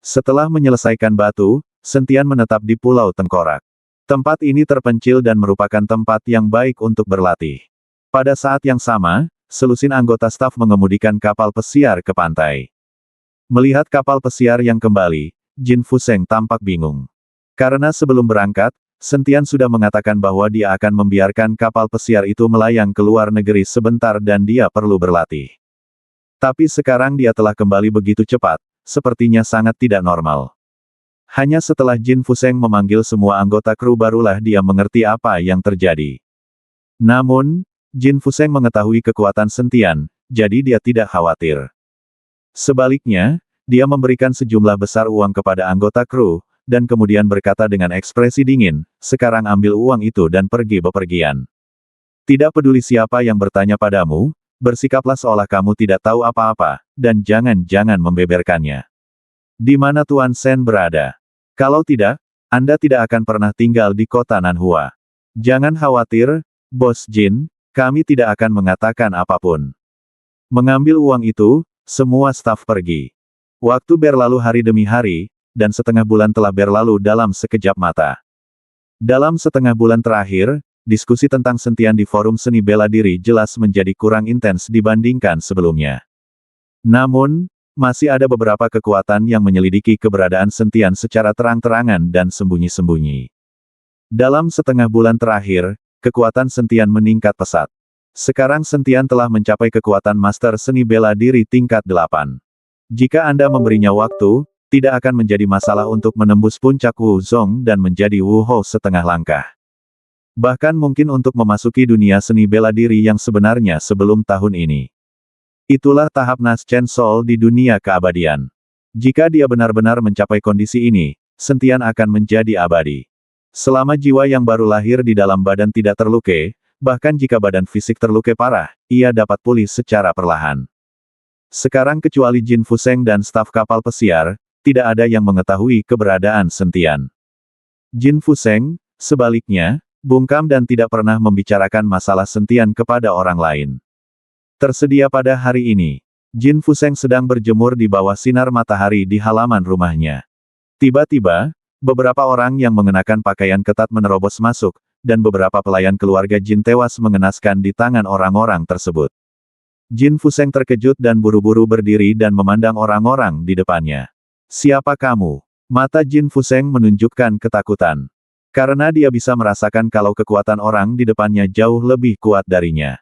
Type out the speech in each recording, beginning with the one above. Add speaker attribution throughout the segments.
Speaker 1: Setelah menyelesaikan batu, Sentian menetap di Pulau Tengkorak. Tempat ini terpencil dan merupakan tempat yang baik untuk berlatih. Pada saat yang sama, selusin anggota staf mengemudikan kapal pesiar ke pantai. Melihat kapal pesiar yang kembali, Jin Fuseng tampak bingung. Karena sebelum berangkat, Sentian sudah mengatakan bahwa dia akan membiarkan kapal pesiar itu melayang ke luar negeri sebentar dan dia perlu berlatih. Tapi sekarang dia telah kembali begitu cepat, sepertinya sangat tidak normal. Hanya setelah Jin Fuseng memanggil semua anggota kru barulah dia mengerti apa yang terjadi. Namun, Jin Fuseng mengetahui kekuatan Sentian, jadi dia tidak khawatir. Sebaliknya, dia memberikan sejumlah besar uang kepada anggota kru, dan kemudian berkata dengan ekspresi dingin, "Sekarang ambil uang itu dan pergi bepergian. Tidak peduli siapa yang bertanya padamu, bersikaplah seolah kamu tidak tahu apa-apa, dan jangan-jangan membeberkannya. Di mana Tuan Sen berada? Kalau tidak, Anda tidak akan pernah tinggal di kota Nanhua. Jangan khawatir, Bos Jin, kami tidak akan mengatakan apapun." Mengambil uang itu, semua staf pergi. Waktu berlalu hari demi hari, dan setengah bulan telah berlalu dalam sekejap mata. Dalam setengah bulan terakhir, diskusi tentang Sentian di forum seni bela diri jelas menjadi kurang intens dibandingkan sebelumnya. Namun, masih ada beberapa kekuatan yang menyelidiki keberadaan Sentian secara terang-terangan dan sembunyi-sembunyi. Dalam setengah bulan terakhir, kekuatan Sentian meningkat pesat. Sekarang Sentian telah mencapai kekuatan Master Seni Bela Diri tingkat 8. Jika Anda memberinya waktu, tidak akan menjadi masalah untuk menembus puncak Wu Zong dan menjadi Wu Hou setengah langkah. Bahkan mungkin untuk memasuki dunia seni bela diri yang sebenarnya sebelum tahun ini. Itulah tahap Nas Chen Sol di dunia keabadian. Jika dia benar-benar mencapai kondisi ini, Sentian akan menjadi abadi. Selama jiwa yang baru lahir di dalam badan tidak terlukai, bahkan jika badan fisik terlukai parah, ia dapat pulih secara perlahan. Sekarang kecuali Jin Fuseng dan staf kapal pesiar, tidak ada yang mengetahui keberadaan Sentian. Jin Fuseng, sebaliknya, bungkam dan tidak pernah membicarakan masalah Sentian kepada orang lain. Tersedia pada hari ini, Jin Fuseng sedang berjemur di bawah sinar matahari di halaman rumahnya. Tiba-tiba, beberapa orang yang mengenakan pakaian ketat menerobos masuk, dan beberapa pelayan keluarga Jin tewas mengenaskan di tangan orang-orang tersebut. Jin Fuseng terkejut dan buru-buru berdiri dan memandang orang-orang di depannya. "Siapa kamu?" Mata Jin Fuseng menunjukkan ketakutan. Karena dia bisa merasakan kalau kekuatan orang di depannya jauh lebih kuat darinya.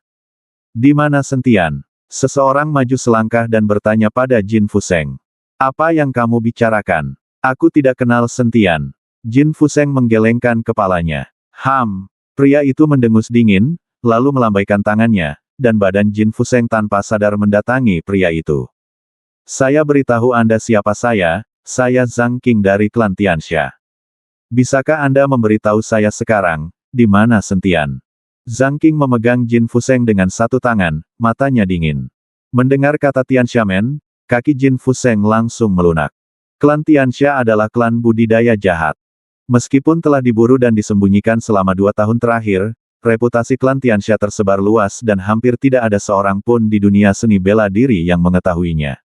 Speaker 1: "Di mana Sentian?" Seseorang maju selangkah dan bertanya pada Jin Fuseng. "Apa yang kamu bicarakan? Aku tidak kenal Sentian." Jin Fuseng menggelengkan kepalanya. Pria itu mendengus dingin, lalu melambaikan tangannya, dan badan Jin Fuseng tanpa sadar mendatangi pria itu. "Saya beritahu Anda siapa saya Zhang Qing dari klan Tianxia. Bisakah Anda memberitahu saya sekarang, di mana Sentian?" Zhang Qing memegang Jin Fuseng dengan satu tangan, matanya dingin. Mendengar kata Tianxiamen, kaki Jin Fuseng langsung melunak. Klan Tianxia adalah klan budidaya jahat. Meskipun telah diburu dan disembunyikan selama 2 tahun terakhir, reputasi klan Tianxia tersebar luas dan hampir tidak ada seorang pun di dunia seni bela diri yang mengetahuinya.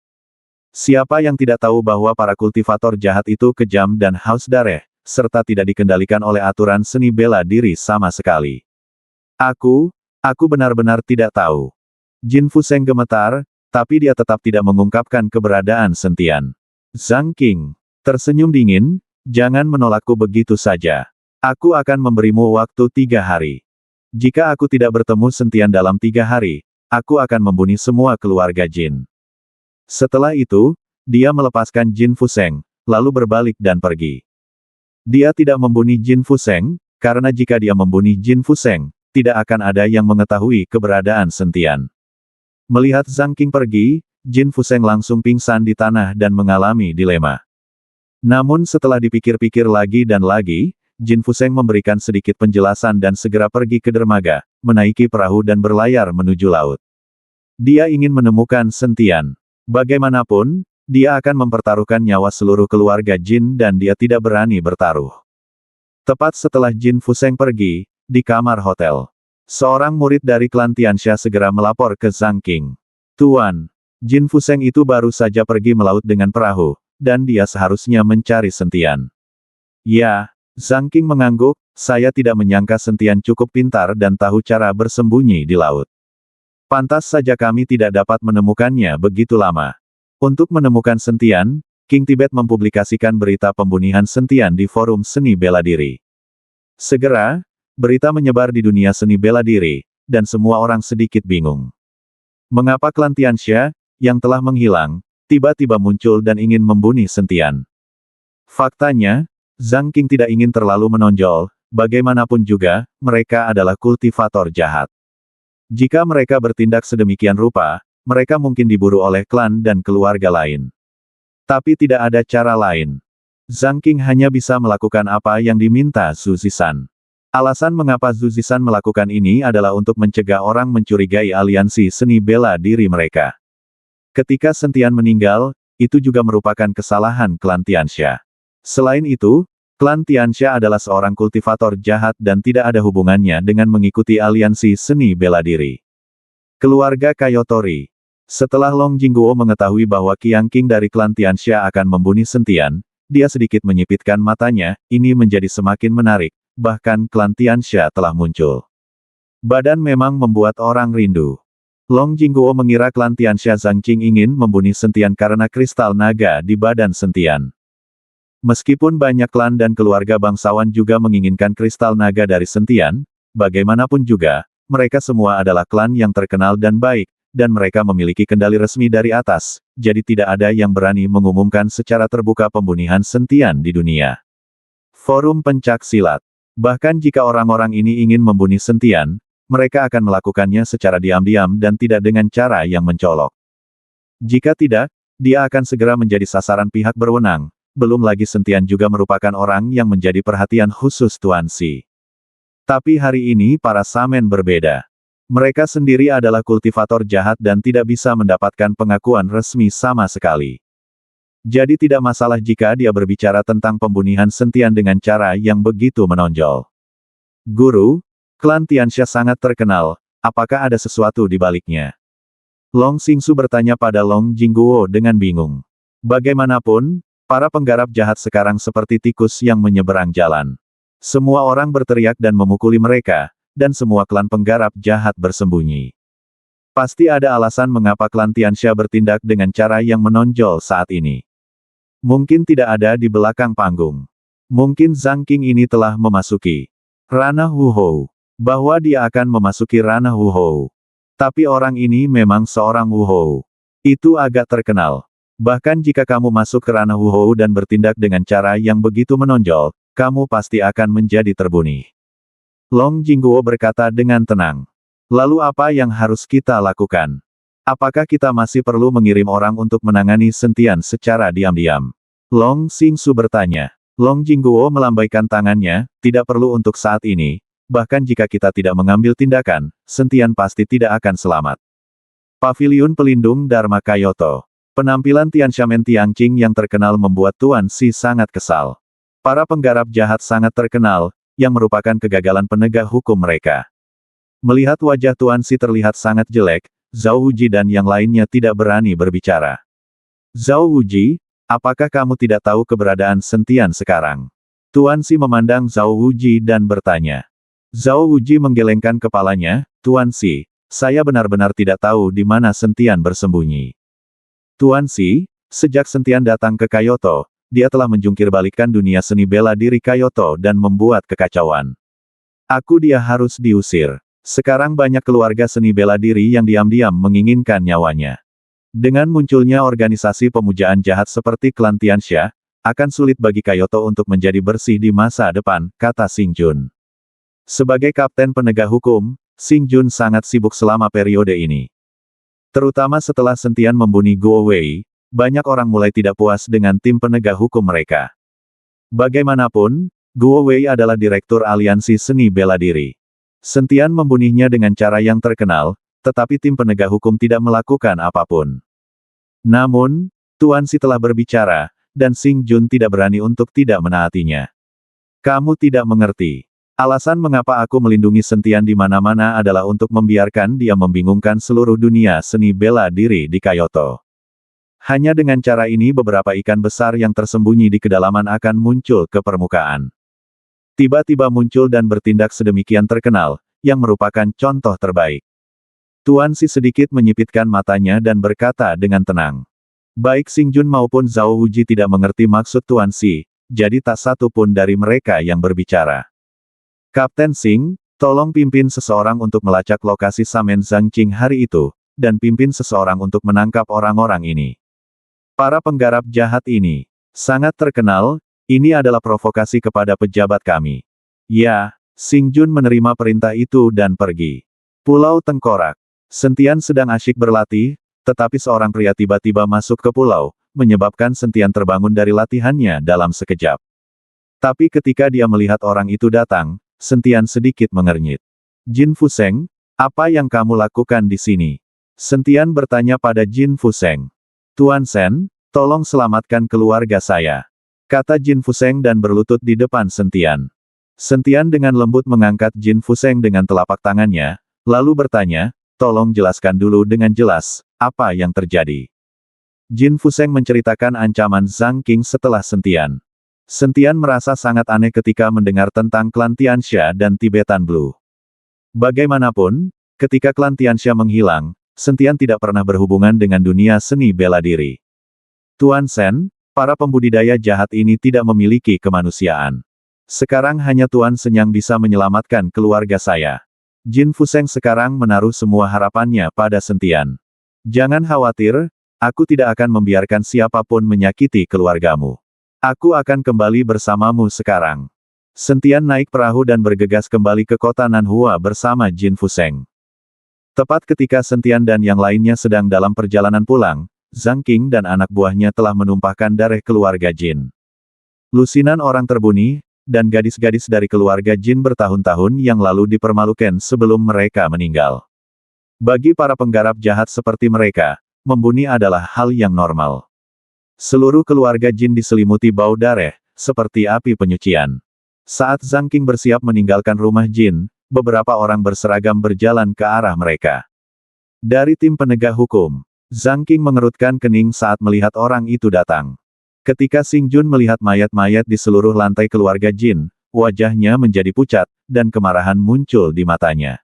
Speaker 1: Siapa yang tidak tahu bahwa para kultivator jahat itu kejam dan haus darah, serta tidak dikendalikan oleh aturan seni bela diri sama sekali. Aku benar-benar tidak tahu." Jin Fuseng gemetar, tapi dia tetap tidak mengungkapkan keberadaan Sentian. Zhang Qing tersenyum dingin, "Jangan menolakku begitu saja. Aku akan memberimu waktu 3 hari. Jika aku tidak bertemu Sentian dalam 3 hari, aku akan membunuh semua keluarga Jin." Setelah itu, dia melepaskan Jin Fuseng, lalu berbalik dan pergi. Dia tidak membunuh Jin Fuseng, karena jika dia membunuh Jin Fuseng, tidak akan ada yang mengetahui keberadaan Sentian. Melihat Zhang Qing pergi, Jin Fuseng langsung pingsan di tanah dan mengalami dilema. Namun setelah dipikir-pikir lagi dan lagi, Jin Fuseng memberikan sedikit penjelasan dan segera pergi ke dermaga, menaiki perahu dan berlayar menuju laut. Dia ingin menemukan Sentian. Bagaimanapun, dia akan mempertaruhkan nyawa seluruh keluarga Jin dan dia tidak berani bertaruh. Tepat setelah Jin Fuseng pergi, di kamar hotel, seorang murid dari klan Tianxia segera melapor ke Zhang Qing. "Tuan, Jin Fuseng itu baru saja pergi melaut dengan perahu, dan dia seharusnya mencari Sentian. Ya, Zhang Qing mengangguk, saya tidak menyangka Sentian cukup pintar dan tahu cara bersembunyi di laut. Pantas saja kami tidak dapat menemukannya begitu lama. Untuk menemukan Sentian, King Tibet mempublikasikan berita pembunuhan Sentian di forum seni bela diri. Segera, berita menyebar di dunia seni bela diri, dan semua orang sedikit bingung. Mengapa klan Tianxia, yang telah menghilang, tiba-tiba muncul dan ingin membunuh Sentian? Faktanya, Zhang Qing tidak ingin terlalu menonjol, bagaimanapun juga, mereka adalah kultivator jahat. Jika mereka bertindak sedemikian rupa, mereka mungkin diburu oleh klan dan keluarga lain. Tapi tidak ada cara lain. Zhang Qing hanya bisa melakukan apa yang diminta Zhu Zishan. Alasan mengapa Zhu Zishan melakukan ini adalah untuk mencegah orang mencurigai aliansi seni bela diri mereka. Ketika Sentian meninggal, itu juga merupakan kesalahan klan Tianxia. Selain itu, klan Tianxia adalah seorang kultivator jahat dan tidak ada hubungannya dengan mengikuti aliansi seni bela diri. Keluarga Kayotori. Setelah Long Jingguo mengetahui bahwa Qiang Qing dari klan Tianxia akan membunuh Sentian, dia sedikit menyipitkan matanya, ini menjadi semakin menarik, bahkan klan Tianxia telah muncul. Badan memang membuat orang rindu. Long Jingguo mengira klan Tianxia Zhang Qing ingin membunuh Sentian karena kristal naga di badan Sentian. Meskipun banyak klan dan keluarga bangsawan juga menginginkan kristal naga dari Sentian, bagaimanapun juga, mereka semua adalah klan yang terkenal dan baik, dan mereka memiliki kendali resmi dari atas, jadi tidak ada yang berani mengumumkan secara terbuka pembunuhan Sentian di dunia. Forum Pencak Silat. Bahkan jika orang-orang ini ingin membunuh Sentian, mereka akan melakukannya secara diam-diam dan tidak dengan cara yang mencolok. Jika tidak, dia akan segera menjadi sasaran pihak berwenang. Belum lagi Sentian juga merupakan orang yang menjadi perhatian khusus Tuan Si. Tapi hari ini para Samen berbeda. Mereka sendiri adalah kultivator jahat dan tidak bisa mendapatkan pengakuan resmi sama sekali. Jadi tidak masalah jika dia berbicara tentang pembunuhan Sentian dengan cara yang begitu menonjol. Guru, klan Tianxia sangat terkenal, apakah ada sesuatu di baliknya? Long Xingsu bertanya pada Long Jingguo dengan bingung. Bagaimanapun, para penggarap jahat sekarang seperti tikus yang menyeberang jalan. Semua orang berteriak dan memukuli mereka, dan semua klan penggarap jahat bersembunyi. Pasti ada alasan mengapa klan Tianxia bertindak dengan cara yang menonjol saat ini. Mungkin tidak ada di belakang panggung. Mungkin Zhang Qing ini telah memasuki ranah Wu Hou. Bahwa dia akan memasuki ranah Wu Hou. Tapi orang ini memang seorang Wu Hou. Itu agak terkenal. Bahkan jika kamu masuk ke ranah Wu Hou dan bertindak dengan cara yang begitu menonjol, kamu pasti akan menjadi terbunuh. Long Jingguo berkata dengan tenang. Lalu apa yang harus kita lakukan? Apakah kita masih perlu mengirim orang untuk menangani Sentian secara diam-diam? Long Xingsu bertanya. Long Jingguo melambaikan tangannya, tidak perlu untuk saat ini, bahkan jika kita tidak mengambil tindakan, Sentian pasti tidak akan selamat. Paviliun Pelindung Dharma Kyoto. Penampilan Tianxiamen Tiangqing yang terkenal membuat Tuan Si sangat kesal. Para penggarap jahat sangat terkenal, yang merupakan kegagalan penegak hukum mereka. Melihat wajah Tuan Si terlihat sangat jelek, Zhao Wuji dan yang lainnya tidak berani berbicara. Zhao Wuji, apakah kamu tidak tahu keberadaan Sentian sekarang? Tuan Si memandang Zhao Wuji dan bertanya. Zhao Wuji menggelengkan kepalanya, Tuan Si, saya benar-benar tidak tahu di mana Sentian bersembunyi. Tuan Si, sejak Sentian datang ke Kyoto, dia telah menjungkir-balikkan dunia seni bela diri Kyoto dan membuat kekacauan. Dia harus diusir. Sekarang banyak keluarga seni bela diri yang diam-diam menginginkan nyawanya. Dengan munculnya organisasi pemujaan jahat seperti klan Tianxia, akan sulit bagi Kyoto untuk menjadi bersih di masa depan, kata Xing Jun. Sebagai kapten penegak hukum, Xing Jun sangat sibuk selama periode ini. Terutama setelah Sentian membunuh Guo Wei, banyak orang mulai tidak puas dengan tim penegak hukum mereka. Bagaimanapun, Guo Wei adalah direktur aliansi seni bela diri. Sentian membunuhnya dengan cara yang terkenal, tetapi tim penegak hukum tidak melakukan apapun. Namun, Tuan Si telah berbicara, dan Xing Jun tidak berani untuk tidak menaatinya. Kamu tidak mengerti. Alasan mengapa aku melindungi Sentian di mana-mana adalah untuk membiarkan dia membingungkan seluruh dunia seni bela diri di Kyoto. Hanya dengan cara ini beberapa ikan besar yang tersembunyi di kedalaman akan muncul ke permukaan. Tiba-tiba muncul dan bertindak sedemikian terkenal, yang merupakan contoh terbaik. Tuan Si sedikit menyipitkan matanya dan berkata dengan tenang. Baik Xing Jun maupun Zhao Wuji tidak mengerti maksud Tuan Si, jadi tak satu pun dari mereka yang berbicara. Kapten Xing, tolong pimpin seseorang untuk melacak lokasi Samen Zhangqing hari itu, dan pimpin seseorang untuk menangkap orang-orang ini. Para penggarap jahat ini sangat terkenal, ini adalah provokasi kepada pejabat kami. Ya, Xing Jun menerima perintah itu dan pergi. Pulau Tengkorak. Sentian sedang asyik berlatih, tetapi seorang pria tiba-tiba masuk ke pulau, menyebabkan Sentian terbangun dari latihannya dalam sekejap. Tapi ketika dia melihat orang itu datang, Sentian sedikit mengernyit. Jin Fuseng, apa yang kamu lakukan di sini? Sentian bertanya pada Jin Fuseng. Tuan Sen, tolong selamatkan keluarga saya, kata Jin Fuseng dan berlutut di depan Sentian. Sentian dengan lembut mengangkat Jin Fuseng dengan telapak tangannya, lalu bertanya, tolong jelaskan dulu dengan jelas, apa yang terjadi. Jin Fuseng menceritakan ancaman Zhang Qing setelah Sentian. Sentian merasa sangat aneh ketika mendengar tentang klan Tianxia dan Tibetan Blue. Bagaimanapun, ketika klan Tianxia menghilang, Sentian tidak pernah berhubungan dengan dunia seni bela diri. Tuan Sen, para pembudidaya jahat ini tidak memiliki kemanusiaan. Sekarang hanya Tuan Sen yang bisa menyelamatkan keluarga saya. Jin Fuseng sekarang menaruh semua harapannya pada Sentian. Jangan khawatir, aku tidak akan membiarkan siapapun menyakiti keluargamu. Aku akan kembali bersamamu sekarang. Sentian naik perahu dan bergegas kembali ke kota Nanhua bersama Jin Fuseng. Tepat ketika Sentian dan yang lainnya sedang dalam perjalanan pulang, Zhang Qing dan anak buahnya telah menumpahkan darah keluarga Jin. Lusinan orang terbunuh, dan gadis-gadis dari keluarga Jin bertahun-tahun yang lalu dipermalukan sebelum mereka meninggal. Bagi para penggarap jahat seperti mereka, membunuh adalah hal yang normal. Seluruh keluarga Jin diselimuti bau darah, seperti api penyucian. Saat Zhang Qing bersiap meninggalkan rumah Jin, beberapa orang berseragam berjalan ke arah mereka. Dari tim penegak hukum, Zhang Qing mengerutkan kening saat melihat orang itu datang. Ketika Xing Jun melihat mayat-mayat di seluruh lantai keluarga Jin, wajahnya menjadi pucat, dan kemarahan muncul di matanya.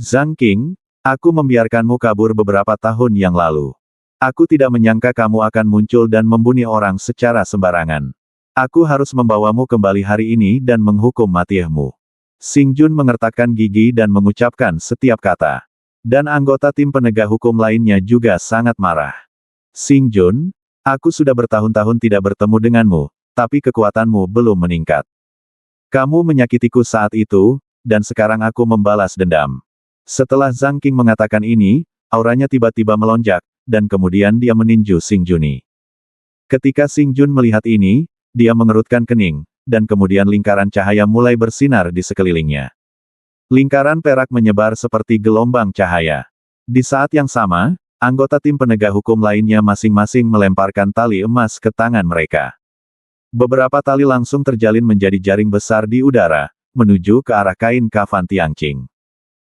Speaker 1: Zhang Qing, aku membiarkanmu kabur beberapa tahun yang lalu. Aku tidak menyangka kamu akan muncul dan membunuh orang secara sembarangan. Aku harus membawamu kembali hari ini dan menghukum matimu. Xing Jun mengertakkan gigi dan mengucapkan setiap kata. Dan anggota tim penegak hukum lainnya juga sangat marah. Xing Jun, aku sudah bertahun-tahun tidak bertemu denganmu, tapi kekuatanmu belum meningkat. Kamu menyakitiku saat itu, dan sekarang aku membalas dendam. Setelah Zhang Qing mengatakan ini, auranya tiba-tiba melonjak, dan kemudian dia meninju Xing Juni. Ketika Xing Jun melihat ini, dia mengerutkan kening, dan kemudian lingkaran cahaya mulai bersinar di sekelilingnya. Lingkaran perak menyebar seperti gelombang cahaya. Di saat yang sama, anggota tim penegak hukum lainnya masing-masing melemparkan tali emas ke tangan mereka. Beberapa tali langsung terjalin menjadi jaring besar di udara, menuju ke arah kain kafan Tianqing.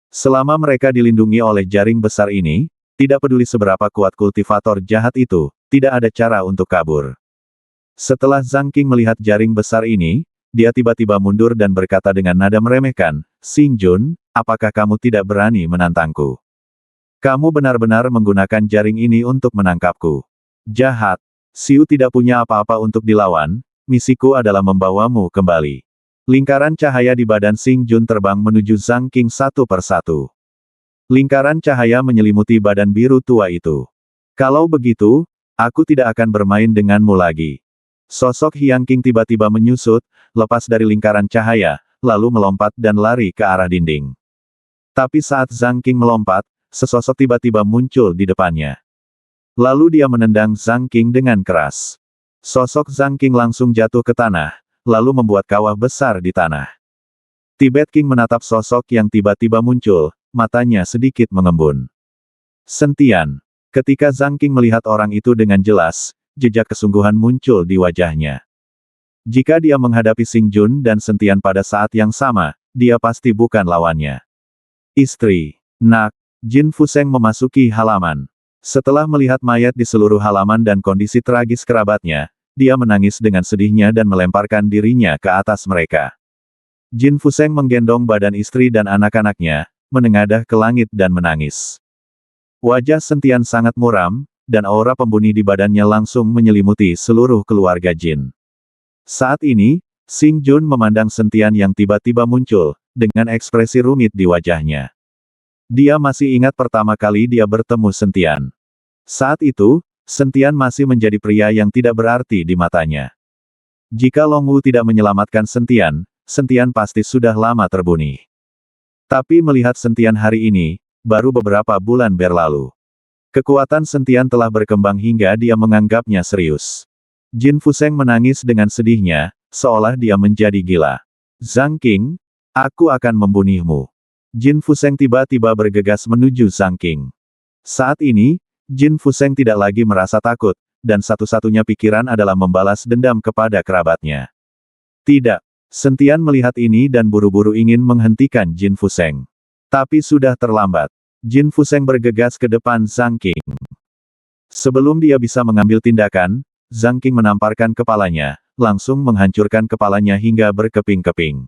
Speaker 1: Selama mereka dilindungi oleh jaring besar ini, tidak peduli seberapa kuat kultivator jahat itu, tidak ada cara untuk kabur. Setelah Zhang Qing melihat jaring besar ini, dia tiba-tiba mundur dan berkata dengan nada meremehkan, Xing Jun, apakah kamu tidak berani menantangku? Kamu benar-benar menggunakan jaring ini untuk menangkapku. Jahat. Xiu tidak punya apa-apa untuk dilawan, misiku adalah membawamu kembali. Lingkaran cahaya di badan Xing Jun terbang menuju Zhang Qing satu persatu. Lingkaran cahaya menyelimuti badan biru tua itu. Kalau begitu, aku tidak akan bermain denganmu lagi. Sosok Hyang Qing tiba-tiba menyusut, lepas dari lingkaran cahaya, lalu melompat dan lari ke arah dinding. Tapi saat Zhang Qing melompat, sesosok tiba-tiba muncul di depannya. Lalu dia menendang Zhang Qing dengan keras. Sosok Zhang Qing langsung jatuh ke tanah, lalu membuat kawah besar di tanah. Tibet King menatap sosok yang tiba-tiba muncul, matanya sedikit mengembun. Sentian. Ketika Zhang Qing melihat orang itu dengan jelas, jejak kesungguhan muncul di wajahnya. Jika dia menghadapi Xing Jun dan Sentian pada saat yang sama, dia pasti bukan lawannya. Istri. Nak. Jin Fuseng memasuki halaman. Setelah melihat mayat di seluruh halaman dan kondisi tragis kerabatnya, dia menangis dengan sedihnya dan melemparkan dirinya ke atas mereka. Jin Fuseng menggendong badan istri dan anak-anaknya, menengadah ke langit dan menangis. Wajah Sentian sangat muram, dan aura pembunuh di badannya langsung menyelimuti seluruh keluarga Jin. Saat ini, Xing Jun memandang Sentian yang tiba-tiba muncul, dengan ekspresi rumit di wajahnya. Dia masih ingat pertama kali dia bertemu Sentian. Saat itu, Sentian masih menjadi pria yang tidak berarti di matanya. Jika Long Wu tidak menyelamatkan Sentian, Sentian pasti sudah lama terbunuh. Tapi melihat Sentian hari ini, baru beberapa bulan berlalu. Kekuatan Sentian telah berkembang hingga dia menganggapnya serius. Jin Fuseng menangis dengan sedihnya, seolah dia menjadi gila. Zhang Qing, aku akan membunuhmu. Jin Fuseng tiba-tiba bergegas menuju Zhang Qing. Saat ini, Jin Fuseng tidak lagi merasa takut, dan satu-satunya pikiran adalah membalas dendam kepada kerabatnya. Tidak. Sentian melihat ini dan buru-buru ingin menghentikan Jin Fuseng. Tapi sudah terlambat. Jin Fuseng bergegas ke depan Zhang Qing. Sebelum dia bisa mengambil tindakan, Zhang Qing menamparkan kepalanya, langsung menghancurkan kepalanya hingga berkeping-keping.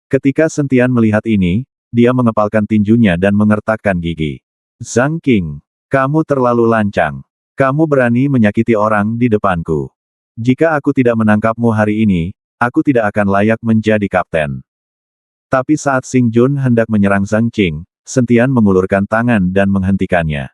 Speaker 1: Ketika Sentian melihat ini, dia mengepalkan tinjunya dan mengertakkan gigi. Zhang Qing, kamu terlalu lancang. Kamu berani menyakiti orang di depanku. Jika aku tidak menangkapmu hari ini, aku tidak akan layak menjadi kapten. Tapi saat Xing Jun hendak menyerang Zhang Qing, Sentian mengulurkan tangan dan menghentikannya.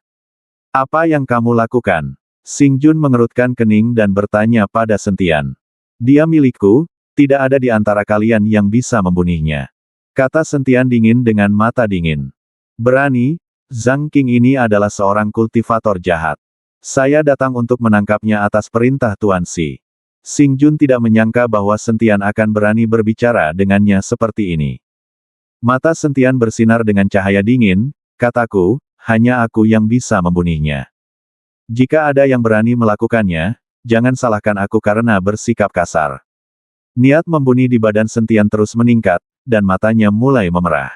Speaker 1: Apa yang kamu lakukan? Xing Jun mengerutkan kening dan bertanya pada Sentian. Dia milikku, tidak ada di antara kalian yang bisa membunuhnya. Kata Sentian dingin dengan mata dingin. Berani? Zhang Qing ini adalah seorang kultivator jahat. Saya datang untuk menangkapnya atas perintah Tuan Xi. Xing Jun tidak menyangka bahwa Sentian akan berani berbicara dengannya seperti ini. Mata Sentian bersinar dengan cahaya dingin, kataku, hanya aku yang bisa membunuhnya. Jika ada yang berani melakukannya, jangan salahkan aku karena bersikap kasar. Niat membunuh di badan Sentian terus meningkat, dan matanya mulai memerah.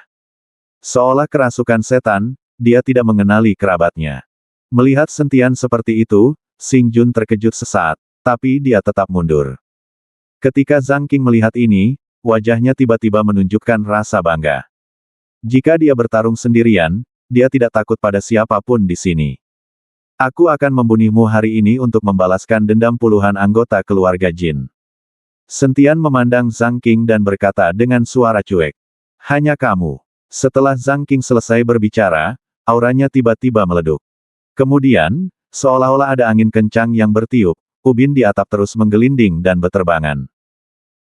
Speaker 1: Seolah kerasukan setan, dia tidak mengenali kerabatnya. Melihat Sentian seperti itu, Xing Jun terkejut sesaat, tapi dia tetap mundur. Ketika Zhang Qing melihat ini, wajahnya tiba-tiba menunjukkan rasa bangga. Jika dia bertarung sendirian, dia tidak takut pada siapapun di sini. Aku akan membunuhmu hari ini untuk membalaskan dendam puluhan anggota keluarga Jin. Sentian memandang Zhang Qing dan berkata dengan suara cuek. Hanya kamu. Setelah Zhang Qing selesai berbicara, auranya tiba-tiba meleduk. Kemudian, seolah-olah ada angin kencang yang bertiup, ubin di atap terus menggelinding dan beterbangan.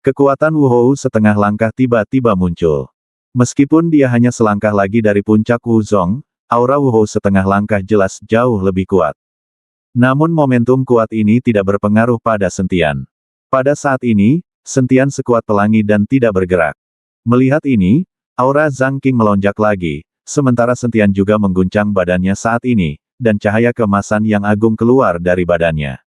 Speaker 1: Kekuatan Wu Hou setengah langkah tiba-tiba muncul. Meskipun dia hanya selangkah lagi dari puncak Wu Zong, aura Wu Hou setengah langkah jelas jauh lebih kuat. Namun momentum kuat ini tidak berpengaruh pada Sentian. Pada saat ini, Sentian sekuat pelangi dan tidak bergerak. Melihat ini, aura Zhang Qing melonjak lagi, sementara Sentian juga mengguncang badannya saat ini, dan cahaya keemasan yang agung keluar dari badannya.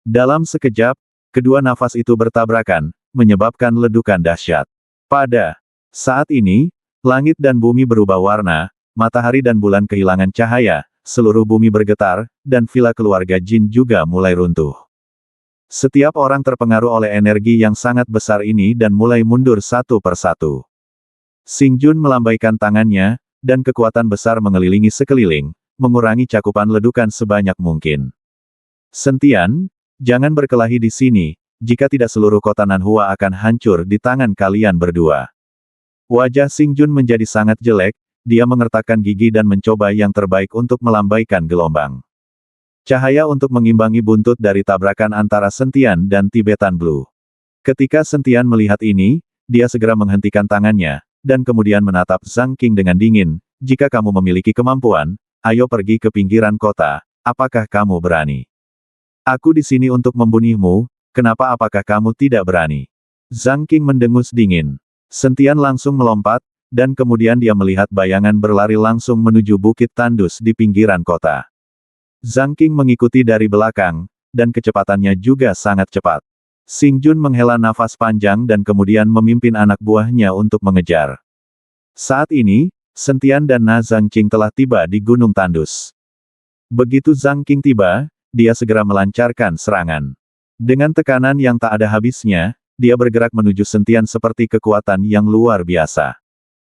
Speaker 1: Dalam sekejap, kedua nafas itu bertabrakan, menyebabkan ledukan dahsyat. Pada saat ini, langit dan bumi berubah warna, matahari dan bulan kehilangan cahaya, seluruh bumi bergetar, dan villa keluarga Jin juga mulai runtuh. Setiap orang terpengaruh oleh energi yang sangat besar ini dan mulai mundur satu persatu. Xing Jun melambaikan tangannya, dan kekuatan besar mengelilingi sekeliling, mengurangi cakupan ledukan sebanyak mungkin. Sentian, jangan berkelahi di sini, jika tidak seluruh kota Nanhua akan hancur di tangan kalian berdua. Wajah Xing Jun menjadi sangat jelek, dia mengertakkan gigi dan mencoba yang terbaik untuk melambaikan gelombang. Cahaya untuk mengimbangi buntut dari tabrakan antara Sentian dan Tibetan Blue. Ketika Sentian melihat ini, dia segera menghentikan tangannya, dan kemudian menatap Zhang Qing dengan dingin, jika kamu memiliki kemampuan, ayo pergi ke pinggiran kota, apakah kamu berani? Aku di sini untuk membunuhmu, kenapa apakah kamu tidak berani? Zhang Qing mendengus dingin. Sentian langsung melompat, dan kemudian dia melihat bayangan berlari langsung menuju bukit tandus di pinggiran kota. Zhang Qing mengikuti dari belakang, dan kecepatannya juga sangat cepat. Xing Jun menghela nafas panjang dan kemudian memimpin anak buahnya untuk mengejar. Saat ini, Sentian dan Na Zhang Qing telah tiba di Gunung Tandus. Begitu Zhang King tiba, dia segera melancarkan serangan. Dengan tekanan yang tak ada habisnya, dia bergerak menuju sentian seperti kekuatan yang luar biasa.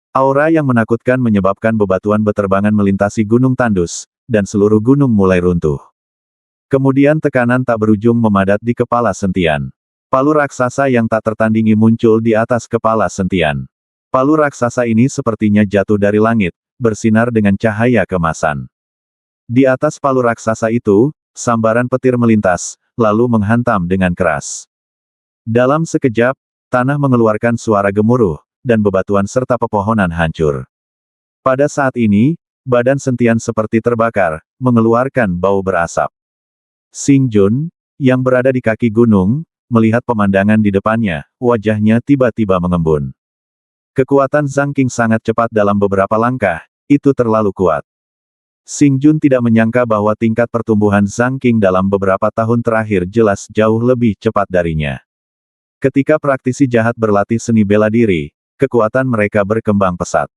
Speaker 1: Aura yang menakutkan menyebabkan bebatuan beterbangan melintasi gunung tandus, dan seluruh gunung mulai runtuh. Kemudian tekanan tak berujung memadat di kepala sentian. Palu raksasa yang tak tertandingi muncul di atas kepala sentian. Palu raksasa ini sepertinya jatuh dari langit, bersinar dengan cahaya keemasan. Di atas palu raksasa itu, sambaran petir melintas, lalu menghantam dengan keras. Dalam sekejap, tanah mengeluarkan suara gemuruh, dan bebatuan serta pepohonan hancur. Pada saat ini, badan sentian seperti terbakar, mengeluarkan bau berasap. Xing Jun, yang berada di kaki gunung, melihat pemandangan di depannya, wajahnya tiba-tiba mengembun. Kekuatan Zhang King sangat cepat dalam beberapa langkah, itu terlalu kuat. Xing Jun tidak menyangka bahwa tingkat pertumbuhan Zhang King dalam beberapa tahun terakhir jelas jauh lebih cepat darinya. Ketika praktisi jahat berlatih seni bela diri, kekuatan mereka berkembang pesat.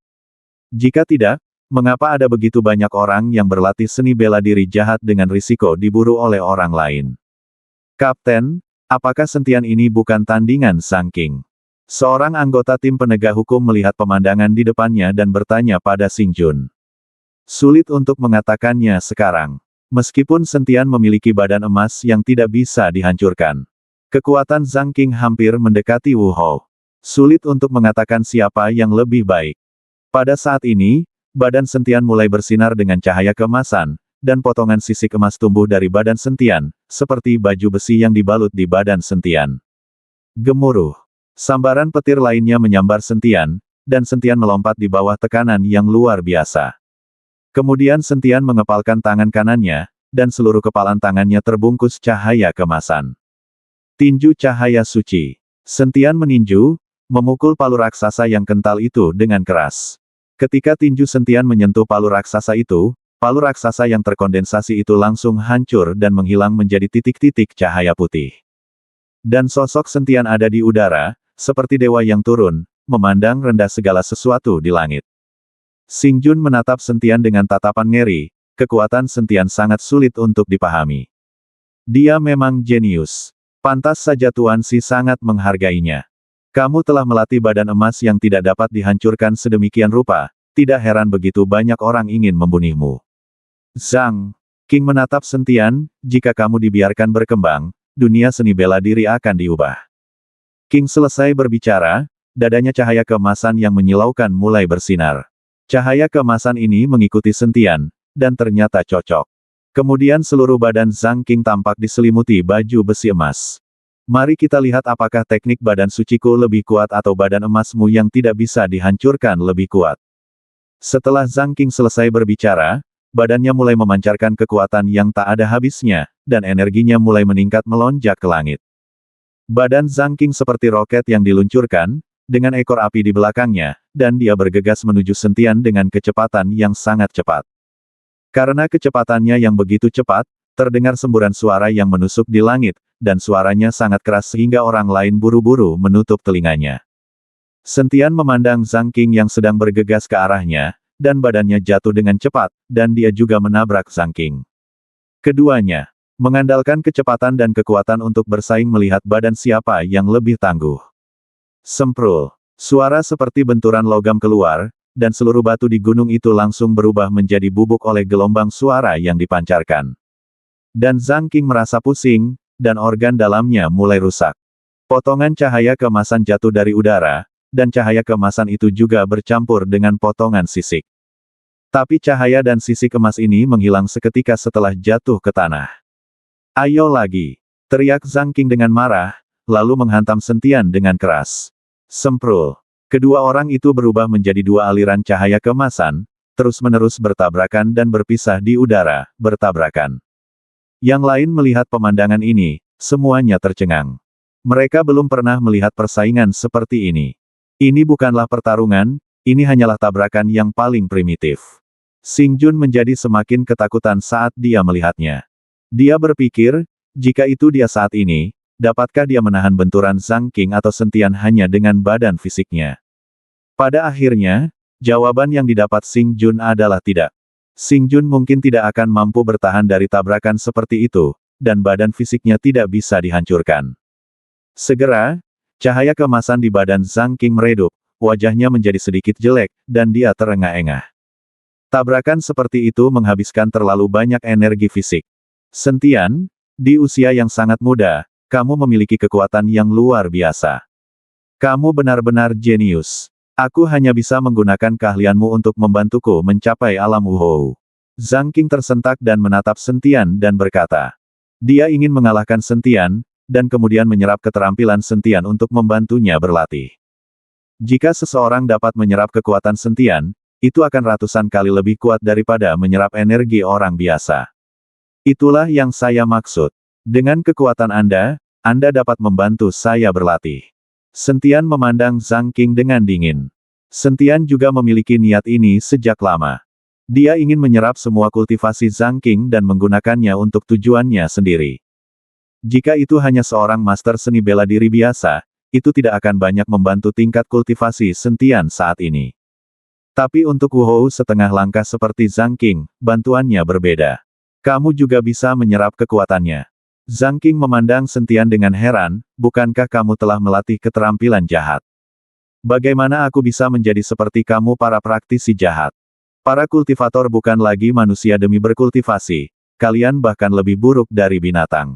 Speaker 1: Jika tidak, mengapa ada begitu banyak orang yang berlatih seni bela diri jahat dengan risiko diburu oleh orang lain? Kapten, apakah sentian ini bukan tandingan Zhang King? Seorang anggota tim penegak hukum melihat pemandangan di depannya dan bertanya pada Xing Jun. Sulit untuk mengatakannya sekarang. Meskipun sentian memiliki badan emas yang tidak bisa dihancurkan. Kekuatan Zhang King hampir mendekati Wu Hou. Sulit untuk mengatakan siapa yang lebih baik. Pada saat ini, badan sentian mulai bersinar dengan cahaya keemasan, dan potongan sisik emas tumbuh dari badan sentian, seperti baju besi yang dibalut di badan sentian. Gemuruh. Sambaran petir lainnya menyambar sentian, dan sentian melompat di bawah tekanan yang luar biasa. Kemudian sentian mengepalkan tangan kanannya, dan seluruh kepalan tangannya terbungkus cahaya kemasan. Tinju cahaya suci. Sentian meninju, memukul palu raksasa yang kental itu dengan keras. Ketika tinju sentian menyentuh palu raksasa itu, palu raksasa yang terkondensasi itu langsung hancur dan menghilang menjadi titik-titik cahaya putih. Dan sosok sentian ada di udara, seperti dewa yang turun, memandang rendah segala sesuatu di langit. Xing Jun menatap sentian dengan tatapan ngeri, kekuatan sentian sangat sulit untuk dipahami. Dia memang jenius. Pantas saja Tuan Si sangat menghargainya. Kamu telah melatih badan emas yang tidak dapat dihancurkan sedemikian rupa, tidak heran begitu banyak orang ingin membunuhmu. Zhang King menatap sentian, jika kamu dibiarkan berkembang, dunia seni bela diri akan diubah. King selesai berbicara, dadanya cahaya keemasan yang menyilaukan mulai bersinar. Cahaya keemasan ini mengikuti sentian, dan ternyata cocok. Kemudian seluruh badan Zhang King tampak diselimuti baju besi emas. Mari kita lihat apakah teknik badan suciku lebih kuat atau badan emasmu yang tidak bisa dihancurkan lebih kuat. Setelah Zhang King selesai berbicara, badannya mulai memancarkan kekuatan yang tak ada habisnya, dan energinya mulai meningkat melonjak ke langit. Badan Zhang King seperti roket yang diluncurkan, dengan ekor api di belakangnya, dan dia bergegas menuju sentian dengan kecepatan yang sangat cepat. Karena kecepatannya yang begitu cepat, terdengar semburan suara yang menusuk di langit, dan suaranya sangat keras sehingga orang lain buru-buru menutup telinganya. Sentian memandang Zhang King yang sedang bergegas ke arahnya, dan badannya jatuh dengan cepat, dan dia juga menabrak Zhang King. Keduanya mengandalkan kecepatan dan kekuatan untuk bersaing melihat badan siapa yang lebih tangguh. Semprul. Suara seperti benturan logam keluar, dan seluruh batu di gunung itu langsung berubah menjadi bubuk oleh gelombang suara yang dipancarkan. Dan Zhang King merasa pusing, dan organ dalamnya mulai rusak. Potongan cahaya keemasan jatuh dari udara, dan cahaya keemasan itu juga bercampur dengan potongan sisik. Tapi cahaya dan sisik emas ini menghilang seketika setelah jatuh ke tanah. Ayo lagi! Teriak Zhang King dengan marah, lalu menghantam sentian dengan keras. Semprul. Kedua orang itu berubah menjadi dua aliran cahaya keemasan, terus-menerus bertabrakan dan berpisah di udara, bertabrakan. Yang lain melihat pemandangan ini, semuanya tercengang. Mereka belum pernah melihat persaingan seperti ini. Ini bukanlah pertarungan, ini hanyalah tabrakan yang paling primitif. Xing Jun menjadi semakin ketakutan saat dia melihatnya. Dia berpikir, jika itu dia saat ini, dapatkah dia menahan benturan Zhang King atau sentian hanya dengan badan fisiknya? Pada akhirnya, jawaban yang didapat Xing Jun adalah tidak. Xing Jun mungkin tidak akan mampu bertahan dari tabrakan seperti itu, dan badan fisiknya tidak bisa dihancurkan. Segera, cahaya keemasan di badan Zhang King meredup, wajahnya menjadi sedikit jelek, dan dia terengah-engah. Tabrakan seperti itu menghabiskan terlalu banyak energi fisik. Sentian, di usia yang sangat muda, kamu memiliki kekuatan yang luar biasa. Kamu benar-benar jenius. Aku hanya bisa menggunakan keahlianmu untuk membantuku mencapai alam Wuhou. Zhang King tersentak dan menatap Sentian dan berkata. Dia ingin mengalahkan Sentian, dan kemudian menyerap keterampilan Sentian untuk membantunya berlatih. Jika seseorang dapat menyerap kekuatan Sentian, itu akan ratusan kali lebih kuat daripada menyerap energi orang biasa. Itulah yang saya maksud. Dengan kekuatan Anda dapat membantu saya berlatih. Sentian memandang Zhang King dengan dingin. Sentian juga memiliki niat ini sejak lama. Dia ingin menyerap semua kultivasi Zhang King dan menggunakannya untuk tujuannya sendiri. Jika itu hanya seorang master seni bela diri biasa, itu tidak akan banyak membantu tingkat kultivasi Sentian saat ini. Tapi untuk Wuhou setengah langkah seperti Zhang King, bantuannya berbeda. Kamu juga bisa menyerap kekuatannya. Zhang King memandang Sentian dengan heran, bukankah kamu telah melatih keterampilan jahat? Bagaimana aku bisa menjadi seperti kamu para praktisi jahat? Para kultivator bukan lagi manusia demi berkultivasi, kalian bahkan lebih buruk dari binatang.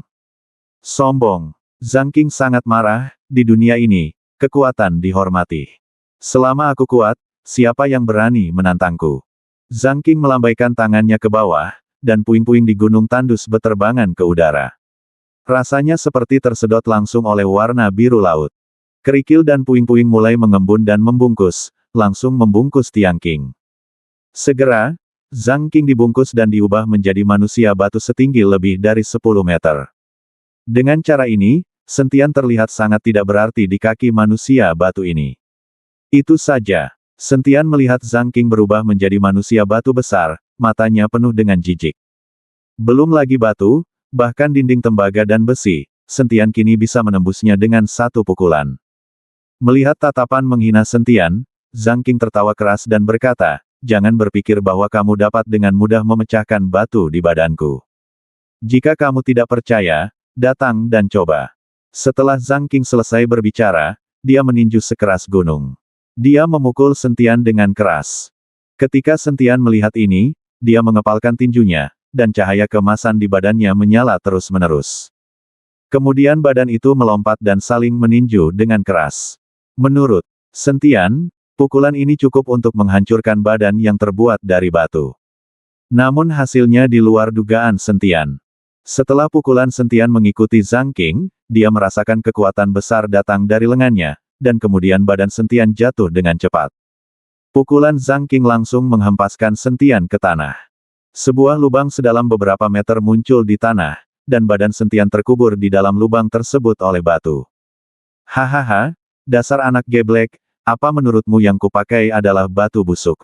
Speaker 1: Sombong. Zhang King sangat marah, di dunia ini, kekuatan dihormati. Selama aku kuat, siapa yang berani menantangku? Zhang King melambaikan tangannya ke bawah, dan puing-puing di gunung tandus beterbangan ke udara. Rasanya seperti tersedot langsung oleh warna biru laut. Kerikil dan puing-puing mulai mengembun dan membungkus, langsung membungkus Tiang King. Segera, Zhang King dibungkus dan diubah menjadi manusia batu setinggi lebih dari 10 meter. Dengan cara ini, Sentian terlihat sangat tidak berarti di kaki manusia batu ini. Itu saja, Sentian melihat Zhang King berubah menjadi manusia batu besar, matanya penuh dengan jijik. Belum lagi batu, bahkan dinding tembaga dan besi, Sentian kini bisa menembusnya dengan satu pukulan. Melihat tatapan menghina Sentian, Zhang King tertawa keras dan berkata, jangan berpikir bahwa kamu dapat dengan mudah memecahkan batu di badanku. Jika kamu tidak percaya, datang dan coba. Setelah Zhang King selesai berbicara, dia meninju sekeras gunung. Dia memukul Sentian dengan keras. Ketika Sentian melihat ini, dia mengepalkan tinjunya, dan cahaya keemasan di badannya menyala terus-menerus. Kemudian badan itu melompat dan saling meninju dengan keras. Menurut Sentian, pukulan ini cukup untuk menghancurkan badan yang terbuat dari batu. Namun hasilnya di luar dugaan Sentian. Setelah pukulan Sentian mengikuti Zhang King, dia merasakan kekuatan besar datang dari lengannya, dan kemudian badan Sentian jatuh dengan cepat. Pukulan Zhang King langsung menghempaskan Sentian ke tanah. Sebuah lubang sedalam beberapa meter muncul di tanah, dan badan Sentian terkubur di dalam lubang tersebut oleh batu. Hahaha, dasar anak geblek, apa menurutmu yang kupakai adalah batu busuk?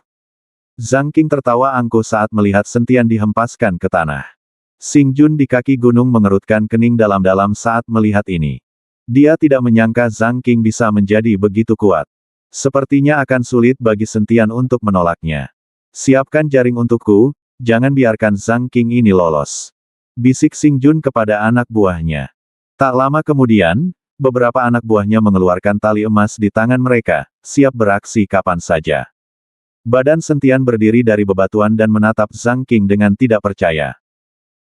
Speaker 1: Zhang King tertawa angkuh saat melihat Sentian dihempaskan ke tanah. Xing Jun di kaki gunung mengerutkan kening dalam-dalam saat melihat ini. Dia tidak menyangka Zhang King bisa menjadi begitu kuat. Sepertinya akan sulit bagi Sentian untuk menolaknya. Siapkan jaring untukku. Jangan biarkan Zhang King ini lolos. Bisik Xing Jun kepada anak buahnya. Tak lama kemudian, beberapa anak buahnya mengeluarkan tali emas di tangan mereka, siap beraksi kapan saja. Badan Sentian berdiri dari bebatuan dan menatap Zhang King dengan tidak percaya.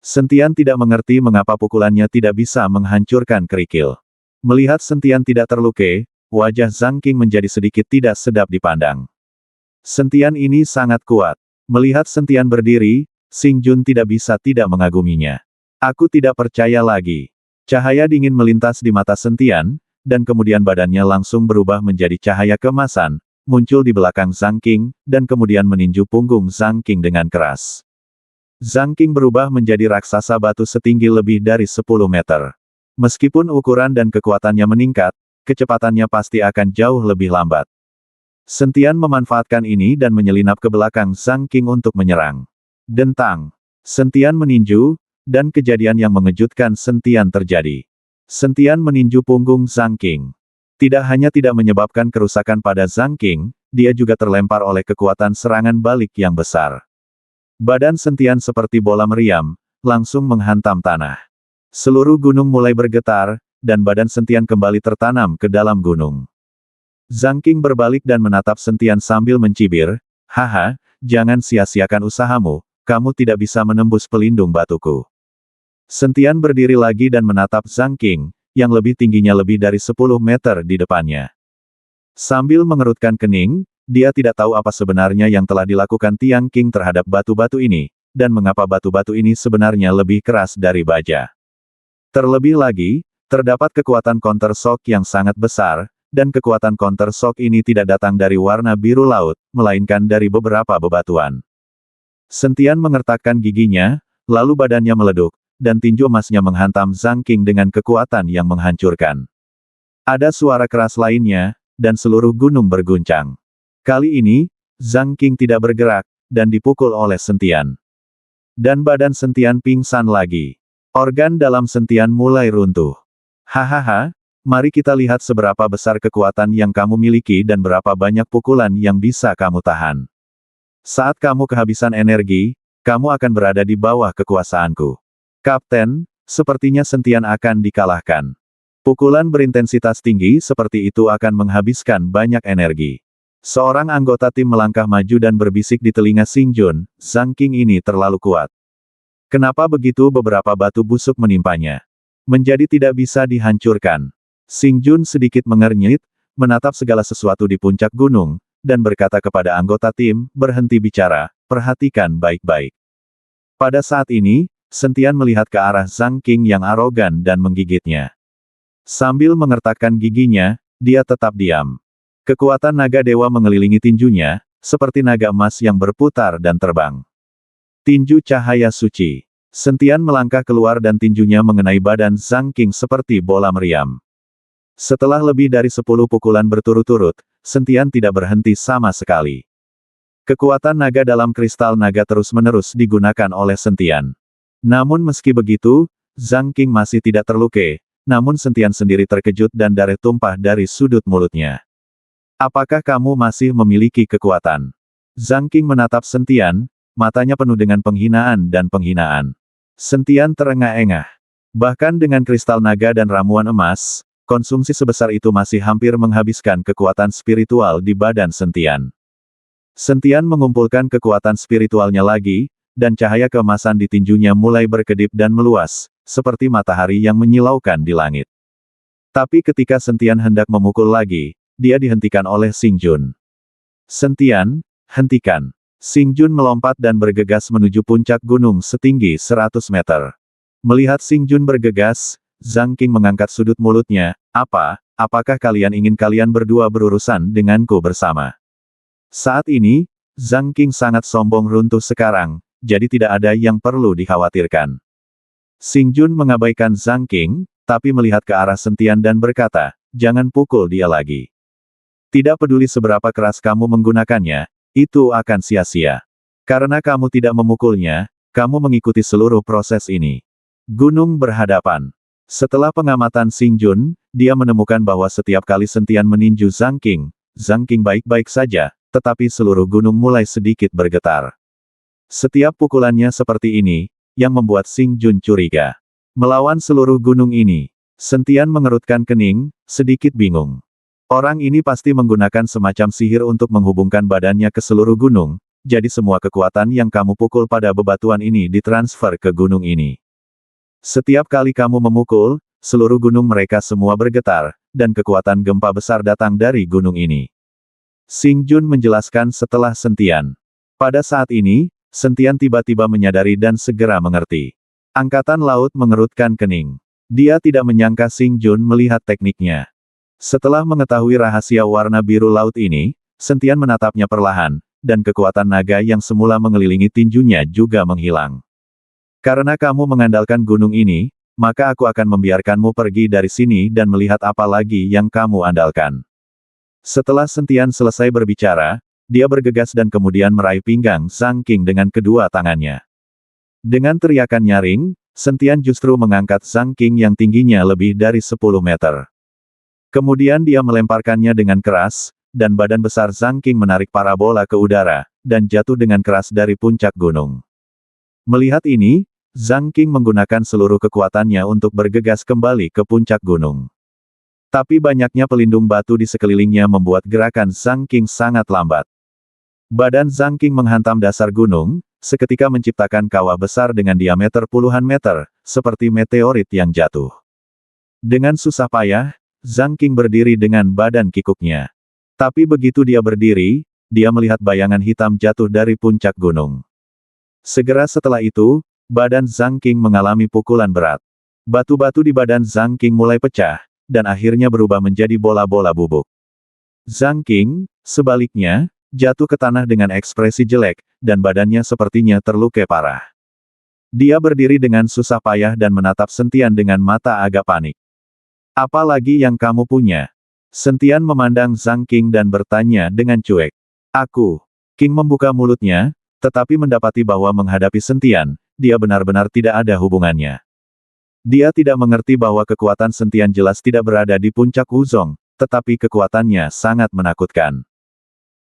Speaker 1: Sentian tidak mengerti mengapa pukulannya tidak bisa menghancurkan kerikil. Melihat Sentian tidak terluka, wajah Zhang King menjadi sedikit tidak sedap dipandang. Sentian ini sangat kuat. Melihat Sentian berdiri, Xing Jun tidak bisa tidak mengaguminya. Aku tidak percaya lagi. Cahaya dingin melintas di mata Sentian, dan kemudian badannya langsung berubah menjadi cahaya keemasan, muncul di belakang Zhang King, dan kemudian meninju punggung Zhang King dengan keras. Zhang King berubah menjadi raksasa batu setinggi lebih dari 10 meter. Meskipun ukuran dan kekuatannya meningkat, kecepatannya pasti akan jauh lebih lambat. Sentian memanfaatkan ini dan menyelinap ke belakang Zhang King untuk menyerang. Dentang. Sentian meninju, dan kejadian yang mengejutkan Sentian terjadi. Sentian meninju punggung Zhang King. Tidak hanya tidak menyebabkan kerusakan pada Zhang King, dia juga terlempar oleh kekuatan serangan balik yang besar. Badan Sentian seperti bola meriam, langsung menghantam tanah. Seluruh gunung mulai bergetar, dan badan Sentian kembali tertanam ke dalam gunung. Zhang Qing berbalik dan menatap Sentian sambil mencibir, "Haha, jangan sia-siakan usahamu, kamu tidak bisa menembus pelindung batuku." Sentian berdiri lagi dan menatap Zhang Qing, yang lebih tingginya lebih dari 10 meter di depannya. Sambil mengerutkan kening, dia tidak tahu apa sebenarnya yang telah dilakukan Tiang Qing terhadap batu-batu ini, dan mengapa batu-batu ini sebenarnya lebih keras dari baja. Terlebih lagi, terdapat kekuatan counter shock yang sangat besar, dan kekuatan counter shock ini tidak datang dari warna biru laut, melainkan dari beberapa bebatuan. Sentian mengertakkan giginya, lalu badannya meleduk, dan tinju emasnya menghantam Zhang Qing dengan kekuatan yang menghancurkan. Ada suara keras lainnya, dan seluruh gunung berguncang. Kali ini, Zhang Qing tidak bergerak, dan dipukul oleh Sentian. Dan badan Sentian pingsan lagi. Organ dalam Sentian mulai runtuh. Hahaha, mari kita lihat seberapa besar kekuatan yang kamu miliki dan berapa banyak pukulan yang bisa kamu tahan. Saat kamu kehabisan energi, kamu akan berada di bawah kekuasaanku. Kapten, sepertinya Sentian akan dikalahkan. Pukulan berintensitas tinggi seperti itu akan menghabiskan banyak energi. Seorang anggota tim melangkah maju dan berbisik di telinga Xing Jun, "Zhang Qing ini terlalu kuat. Kenapa begitu beberapa batu busuk menimpanya? Menjadi tidak bisa dihancurkan." Xing Jun sedikit mengernyit, menatap segala sesuatu di puncak gunung, dan berkata kepada anggota tim, "Berhenti bicara, perhatikan baik-baik." Pada saat ini, Sentian melihat ke arah Zhang Qing yang arogan dan menggigitnya. Sambil mengertakkan giginya, dia tetap diam. Kekuatan naga dewa mengelilingi tinjunya, seperti naga emas yang berputar dan terbang. Tinju cahaya suci. Sentian melangkah keluar dan tinjunya mengenai badan Zhang Qing seperti bola meriam. Setelah lebih dari 10 pukulan berturut-turut, Sentian tidak berhenti sama sekali. Kekuatan naga dalam kristal naga terus-menerus digunakan oleh Sentian. Namun meski begitu, Zhang Qing masih tidak terluka, namun Sentian sendiri terkejut dan darah tumpah dari sudut mulutnya. "Apakah kamu masih memiliki kekuatan?" Zhang Qing menatap Sentian, matanya penuh dengan penghinaan dan penghinaan. Sentian terengah-engah. Bahkan dengan kristal naga dan ramuan emas, konsumsi sebesar itu masih hampir menghabiskan kekuatan spiritual di badan Sentian. Sentian mengumpulkan kekuatan spiritualnya lagi, dan cahaya keemasan di tinjunya mulai berkedip dan meluas, seperti matahari yang menyilaukan di langit. Tapi ketika Sentian hendak memukul lagi, dia dihentikan oleh Xing Jun. "Sentian, hentikan." Xing Jun melompat dan bergegas menuju puncak gunung setinggi 100 meter. Melihat Xing Jun bergegas, Zhang Qing mengangkat sudut mulutnya, apakah kalian ingin kalian berdua berurusan denganku bersama?" Saat ini, Zhang Qing sangat sombong runtuh sekarang, jadi tidak ada yang perlu dikhawatirkan. Xing Jun mengabaikan Zhang Qing, tapi melihat ke arah Sentian dan berkata, "Jangan pukul dia lagi. Tidak peduli seberapa keras kamu menggunakannya, itu akan sia-sia. Karena kamu tidak memukulnya, kamu mengikuti seluruh proses ini." Gunung berhadapan. Setelah pengamatan Xing Jun, dia menemukan bahwa setiap kali Sentian meninju Zhang Qing baik-baik saja, tetapi seluruh gunung mulai sedikit bergetar. Setiap pukulannya seperti ini, yang membuat Xing Jun curiga. Melawan seluruh gunung ini, Sentian mengerutkan kening, sedikit bingung. Orang ini pasti menggunakan semacam sihir untuk menghubungkan badannya ke seluruh gunung, jadi semua kekuatan yang kamu pukul pada bebatuan ini ditransfer ke gunung ini. Setiap kali kamu memukul, seluruh gunung mereka semua bergetar, dan kekuatan gempa besar datang dari gunung ini. Xing Jun menjelaskan setelah Sentian. Pada saat ini, Sentian tiba-tiba menyadari dan segera mengerti. Angkatan Laut mengerutkan kening. Dia tidak menyangka Xing Jun melihat tekniknya. Setelah mengetahui rahasia warna biru laut ini, Sentian menatapnya perlahan, dan kekuatan naga yang semula mengelilingi tinjunya juga menghilang. "Karena kamu mengandalkan gunung ini, maka aku akan membiarkanmu pergi dari sini dan melihat apa lagi yang kamu andalkan." Setelah Sentian selesai berbicara, dia bergegas dan kemudian meraih pinggang Zhang Qing dengan kedua tangannya. Dengan teriakan nyaring, Sentian justru mengangkat Zhang Qing yang tingginya lebih dari 10 meter. Kemudian dia melemparkannya dengan keras, dan badan besar Zhang Qing menarik parabola ke udara, dan jatuh dengan keras dari puncak gunung. Melihat ini, Zhang King menggunakan seluruh kekuatannya untuk bergegas kembali ke puncak gunung. Tapi banyaknya pelindung batu di sekelilingnya membuat gerakan Zhang King sangat lambat. Badan Zhang King menghantam dasar gunung, seketika menciptakan kawah besar dengan diameter puluhan meter, seperti meteorit yang jatuh. Dengan susah payah, Zhang King berdiri dengan badan kikuknya. Tapi begitu dia berdiri, dia melihat bayangan hitam jatuh dari puncak gunung. Segera setelah itu, badan Zhang King mengalami pukulan berat. Batu-batu di badan Zhang King mulai pecah, dan akhirnya berubah menjadi bola-bola bubuk. Zhang King, sebaliknya, jatuh ke tanah dengan ekspresi jelek, dan badannya sepertinya terluka parah. Dia berdiri dengan susah payah dan menatap Sentian dengan mata agak panik. Apa lagi yang kamu punya? Sentian memandang Zhang King dan bertanya dengan cuek. Aku. King membuka mulutnya, tetapi mendapati bahwa menghadapi Sentian, dia benar-benar tidak ada hubungannya. Dia tidak mengerti bahwa kekuatan Sentian jelas tidak berada di puncak Wuzong, tetapi kekuatannya sangat menakutkan.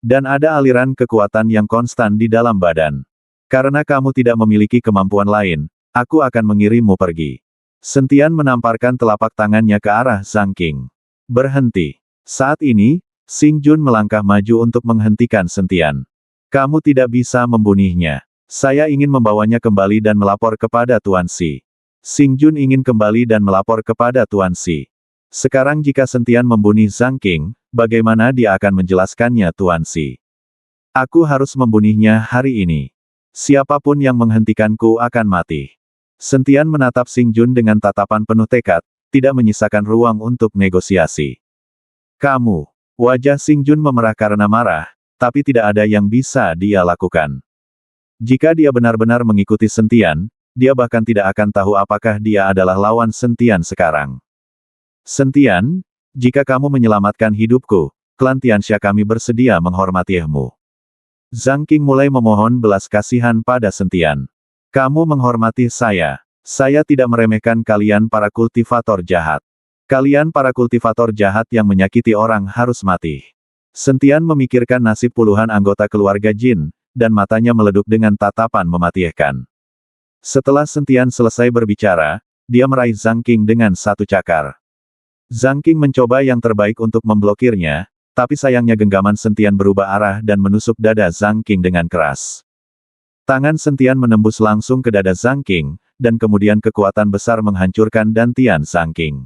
Speaker 1: Dan ada aliran kekuatan yang konstan di dalam badan. Karena kamu tidak memiliki kemampuan lain, aku akan mengirimmu pergi. Sentian menamparkan telapak tangannya ke arah Zhang King. Berhenti. Saat ini, Xing Jun melangkah maju untuk menghentikan Sentian. Kamu tidak bisa membunuhnya. Saya ingin membawanya kembali dan melapor kepada Tuan Xi. Xing Jun ingin kembali dan melapor kepada Tuan Xi. Sekarang jika Sentian membunuh Zhang King, bagaimana dia akan menjelaskannya Tuan Xi? Aku harus membunuhnya hari ini. Siapapun yang menghentikanku akan mati. Sentian menatap Xing Jun dengan tatapan penuh tekad, tidak menyisakan ruang untuk negosiasi. Kamu. Wajah Xing Jun memerah karena marah, tapi tidak ada yang bisa dia lakukan. Jika dia benar-benar mengikuti Sentian, dia bahkan tidak akan tahu apakah dia adalah lawan Sentian sekarang. Sentian, jika kamu menyelamatkan hidupku, klan Tianxia kami bersedia menghormatimu. Zhang King mulai memohon belas kasihan pada Sentian. Kamu menghormati saya. Saya tidak meremehkan kalian para kultivator jahat. Kalian para kultivator jahat yang menyakiti orang harus mati. Sentian memikirkan nasib puluhan anggota keluarga Jin, dan matanya meleduk dengan tatapan mematikan. Setelah Sentian selesai berbicara, dia meraih Zhang King dengan satu cakar. Zhang King mencoba yang terbaik untuk memblokirnya, tapi sayangnya genggaman Sentian berubah arah dan menusuk dada Zhang King dengan keras. Tangan Sentian menembus langsung ke dada Zhang King, dan kemudian kekuatan besar menghancurkan dantian Zhang King.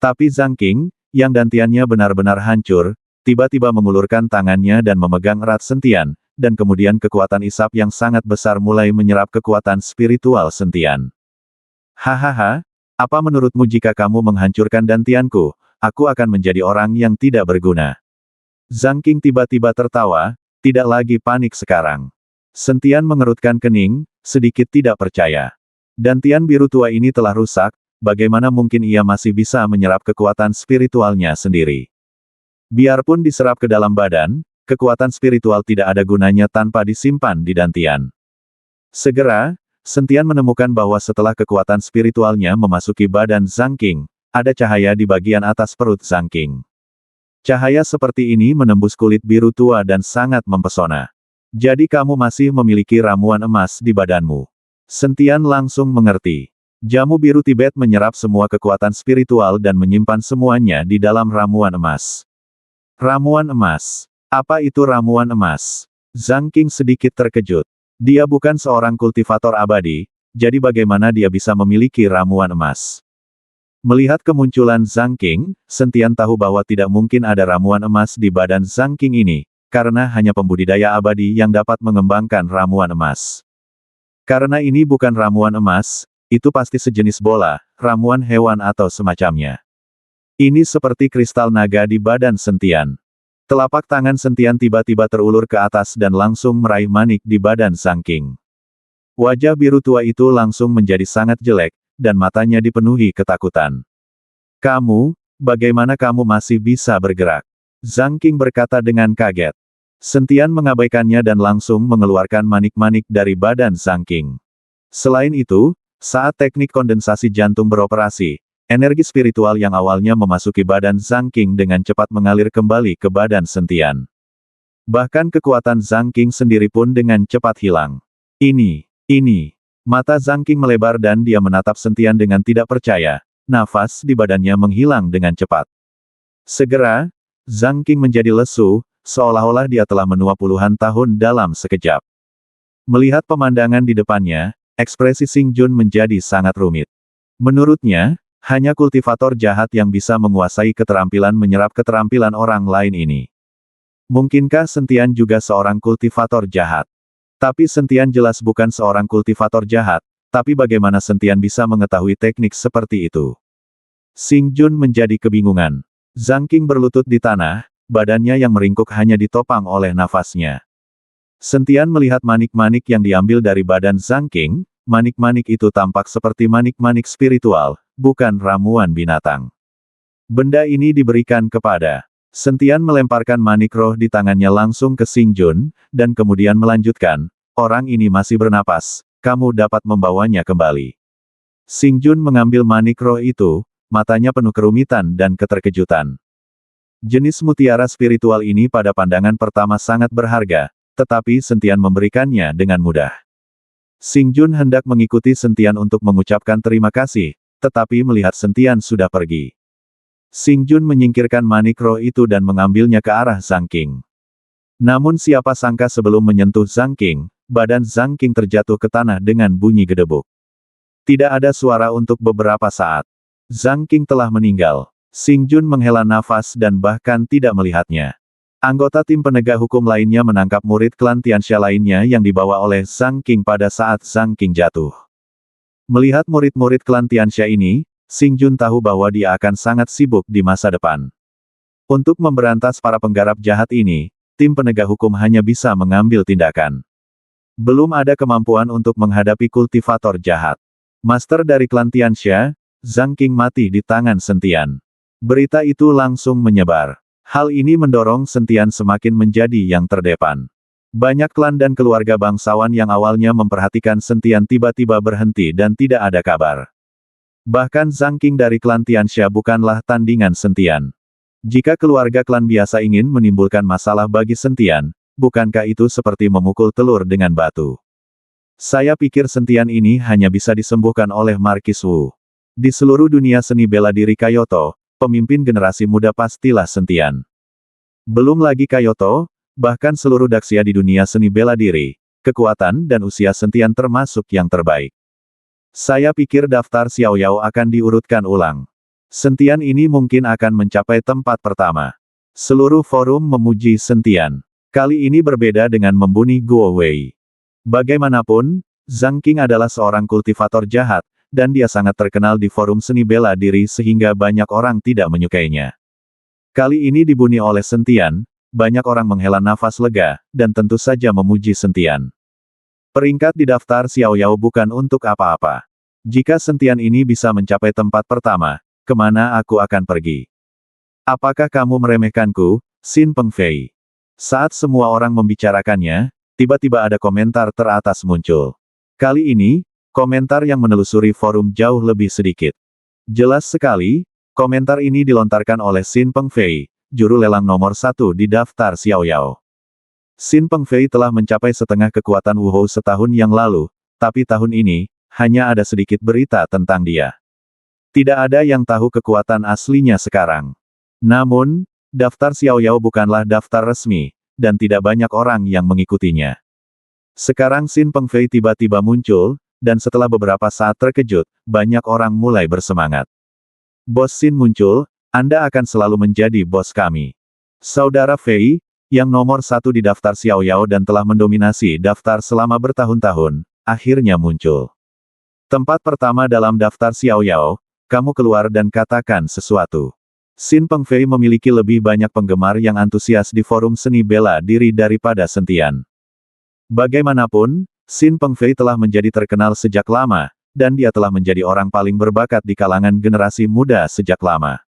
Speaker 1: Tapi Zhang King, yang dantiannya benar-benar hancur, tiba-tiba mengulurkan tangannya dan memegang erat Sentian, dan kemudian kekuatan isap yang sangat besar mulai menyerap kekuatan spiritual Sentian. Hahaha, apa menurutmu jika kamu menghancurkan dantianku, aku akan menjadi orang yang tidak berguna. Zhang King tiba-tiba tertawa, tidak lagi panik sekarang. Sentian mengerutkan kening, sedikit tidak percaya. Dantian biru tua ini telah rusak, bagaimana mungkin ia masih bisa menyerap kekuatan spiritualnya sendiri. Biarpun diserap ke dalam badan, kekuatan spiritual tidak ada gunanya tanpa disimpan di dantian. Segera, Sentian menemukan bahwa setelah kekuatan spiritualnya memasuki badan Zhang King, ada cahaya di bagian atas perut Zhang King. Cahaya seperti ini menembus kulit biru tua dan sangat mempesona. Jadi kamu masih memiliki ramuan emas di badanmu. Sentian langsung mengerti. Jamu biru Tibet menyerap semua kekuatan spiritual dan menyimpan semuanya di dalam ramuan emas. Ramuan emas. Apa itu ramuan emas? Zhang King sedikit terkejut. Dia bukan seorang kultivator abadi, jadi bagaimana dia bisa memiliki ramuan emas? Melihat kemunculan Zhang King, Sentian tahu bahwa tidak mungkin ada ramuan emas di badan Zhang King ini, karena hanya pembudidaya abadi yang dapat mengembangkan ramuan emas. Karena ini bukan ramuan emas, itu pasti sejenis bola, ramuan hewan atau semacamnya. Ini seperti kristal naga di badan Sentian. Telapak tangan Sentian tiba-tiba terulur ke atas dan langsung meraih manik di badan Zhang King. Wajah biru tua itu langsung menjadi sangat jelek, dan matanya dipenuhi ketakutan. Kamu, bagaimana kamu masih bisa bergerak? Zhang King berkata dengan kaget. Sentian mengabaikannya dan langsung mengeluarkan manik-manik dari badan Zhang King. Selain itu, saat teknik kondensasi jantung beroperasi, energi spiritual yang awalnya memasuki badan Zhang King dengan cepat mengalir kembali ke badan Sentian. Bahkan kekuatan Zhang King sendiri pun dengan cepat hilang. Ini Mata Zhang King melebar dan dia menatap Sentian dengan tidak percaya. Nafas di badannya menghilang dengan cepat. Segera, Zhang King menjadi lesu, seolah-olah dia telah menua puluhan tahun dalam sekejap. Melihat pemandangan di depannya, ekspresi Xing Jun menjadi sangat rumit. Menurutnya, hanya kultivator jahat yang bisa menguasai keterampilan menyerap keterampilan orang lain ini. Mungkinkah Sentian juga seorang kultivator jahat? Tapi Sentian jelas bukan seorang kultivator jahat, tapi bagaimana Sentian bisa mengetahui teknik seperti itu? Xing Jun menjadi kebingungan. Zhang King berlutut di tanah, badannya yang meringkuk hanya ditopang oleh nafasnya. Sentian melihat manik-manik yang diambil dari badan Zhang King, manik-manik itu tampak seperti manik-manik spiritual, bukan ramuan binatang. Benda ini diberikan kepada. Sentian melemparkan manik roh di tangannya langsung ke Xing Jun, dan kemudian melanjutkan, orang ini masih bernapas, kamu dapat membawanya kembali. Xing Jun mengambil manik roh itu, matanya penuh kerumitan dan keterkejutan. Jenis mutiara spiritual ini pada pandangan pertama sangat berharga, tetapi Sentian memberikannya dengan mudah. Xing Jun hendak mengikuti Sentian untuk mengucapkan terima kasih, tetapi melihat Sentian sudah pergi. Xing Jun menyingkirkan manik roh itu dan mengambilnya ke arah Zhang King. Namun siapa sangka sebelum menyentuh Zhang King, badan Zhang King terjatuh ke tanah dengan bunyi gedebuk. Tidak ada suara untuk beberapa saat. Zhang King telah meninggal. Xing Jun menghela nafas dan bahkan tidak melihatnya. Anggota tim penegak hukum lainnya menangkap murid klan Tianxia lainnya yang dibawa oleh Zhang King pada saat Zhang King jatuh. Melihat murid-murid klan Tianxia ini, Xing Jun tahu bahwa dia akan sangat sibuk di masa depan. Untuk memberantas para penggarap jahat ini, tim penegak hukum hanya bisa mengambil tindakan. Belum ada kemampuan untuk menghadapi kultivator jahat. Master dari klan Tianxia, Zhang King mati di tangan Sentian. Berita itu langsung menyebar. Hal ini mendorong Sentian semakin menjadi yang terdepan. Banyak klan dan keluarga bangsawan yang awalnya memperhatikan Sentian tiba-tiba berhenti dan tidak ada kabar. Bahkan Zhang King dari klan Tianxia bukanlah tandingan Sentian. Jika keluarga klan biasa ingin menimbulkan masalah bagi Sentian, bukankah itu seperti memukul telur dengan batu? Saya pikir Sentian ini hanya bisa disembuhkan oleh Markis Wu. Di seluruh dunia seni bela diri Kyoto, pemimpin generasi muda pastilah Sentian. Belum lagi Kyoto, bahkan seluruh Daxia di dunia seni bela diri, kekuatan dan usia Sentian termasuk yang terbaik. Saya pikir daftar Xiao Yao akan diurutkan ulang. Sentian ini mungkin akan mencapai tempat pertama. Seluruh forum memuji Sentian. Kali ini berbeda dengan membunuh Guo Wei. Bagaimanapun, Zhang King adalah seorang kultivator jahat, dan dia sangat terkenal di forum seni bela diri sehingga banyak orang tidak menyukainya. Kali ini dibunuh oleh Sentian, banyak orang menghela nafas lega, dan tentu saja memuji Sentian. Peringkat di daftar Xiao Yao bukan untuk apa-apa. Jika Sentian ini bisa mencapai tempat pertama, kemana aku akan pergi? Apakah kamu meremehkanku, Xin Pengfei? Saat semua orang membicarakannya, tiba-tiba ada komentar teratas muncul. Kali ini, komentar yang menelusuri forum jauh lebih sedikit. Jelas sekali, komentar ini dilontarkan oleh Xin Pengfei, juru lelang nomor 1 di daftar Xiao Yao. Xin Pengfei telah mencapai setengah kekuatan Wu Hou setahun yang lalu, tapi tahun ini, hanya ada sedikit berita tentang dia. Tidak ada yang tahu kekuatan aslinya sekarang. Namun, daftar Xiao Yao bukanlah daftar resmi, dan tidak banyak orang yang mengikutinya. Sekarang Xin Pengfei tiba-tiba muncul, dan setelah beberapa saat terkejut, banyak orang mulai bersemangat. Bos Xin muncul, Anda akan selalu menjadi bos kami. Saudara Fei, yang nomor 1 di daftar Xiao Yao dan telah mendominasi daftar selama bertahun-tahun, akhirnya muncul. Tempat pertama dalam daftar Xiao Yao, kamu keluar dan katakan sesuatu. Xin Pengfei memiliki lebih banyak penggemar yang antusias di forum seni bela diri daripada Sentian. Bagaimanapun, Xin Pengfei telah menjadi terkenal sejak lama, dan dia telah menjadi orang paling berbakat di kalangan generasi muda sejak lama.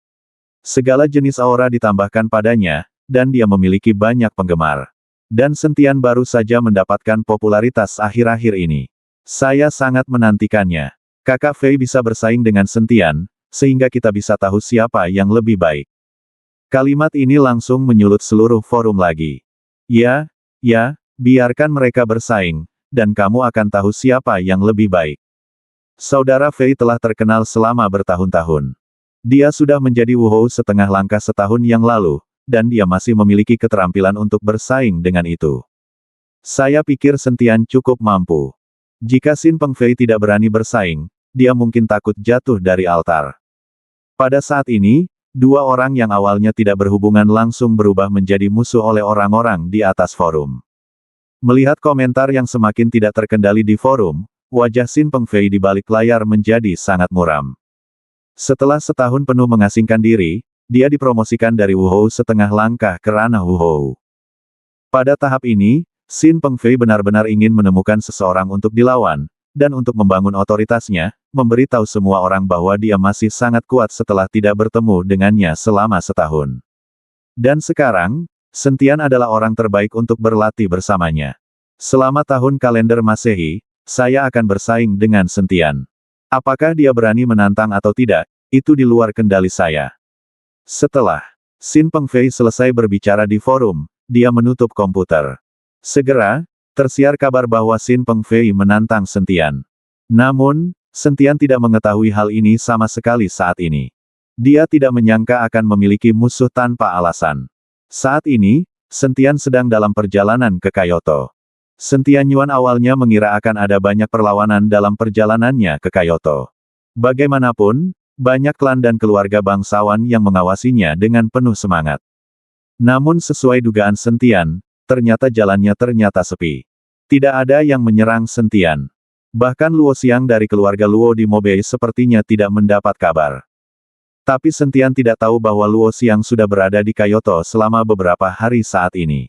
Speaker 1: Segala jenis aura ditambahkan padanya, dan dia memiliki banyak penggemar. Dan Sentian baru saja mendapatkan popularitas akhir-akhir ini. Saya sangat menantikannya. Kakak Fei bisa bersaing dengan Sentian, sehingga kita bisa tahu siapa yang lebih baik. Kalimat ini langsung menyulut seluruh forum lagi. Ya, biarkan mereka bersaing. dan kamu akan tahu siapa yang lebih baik. Saudara Fei telah terkenal selama bertahun-tahun. Dia sudah menjadi Wuhou setengah langkah setahun yang lalu, dan dia masih memiliki keterampilan untuk bersaing dengan itu. Saya pikir Sentian cukup mampu. Jika Xin Pengfei tidak berani bersaing, dia mungkin takut jatuh dari altar. Pada saat ini, dua orang yang awalnya tidak berhubungan langsung berubah menjadi musuh oleh orang-orang di atas forum. Melihat komentar yang semakin tidak terkendali di forum, wajah Xin Pengfei di balik layar menjadi sangat muram. Setelah setahun penuh mengasingkan diri, dia dipromosikan dari Wuhou setengah langkah ke ranah Wuhou. Pada tahap ini, Xin Pengfei benar-benar ingin menemukan seseorang untuk dilawan, dan untuk membangun otoritasnya, memberitahu semua orang bahwa dia masih sangat kuat setelah tidak bertemu dengannya selama setahun. Dan sekarang, Sentian adalah orang terbaik untuk berlatih bersamanya. Selama tahun kalender Masehi, saya akan bersaing dengan Sentian. Apakah dia berani menantang atau tidak, itu di luar kendali saya. Setelah Xin Pengfei selesai berbicara di forum, dia menutup komputer. Segera, tersiar kabar bahwa Xin Pengfei menantang Sentian. Namun, Sentian tidak mengetahui hal ini sama sekali saat ini. Dia tidak menyangka akan memiliki musuh tanpa alasan. Saat ini, Sentian sedang dalam perjalanan ke Kyoto. Sentian Yuan awalnya mengira akan ada banyak perlawanan dalam perjalanannya ke Kyoto. Bagaimanapun, banyak klan dan keluarga bangsawan yang mengawasinya dengan penuh semangat. Namun sesuai dugaan Sentian, ternyata jalannya ternyata sepi. Tidak ada yang menyerang Sentian. Bahkan Luo Xiang dari keluarga Luo di Mobei sepertinya tidak mendapat kabar. Tapi Sentian tidak tahu bahwa Luo Xiang sudah berada di Kyoto selama beberapa hari saat ini.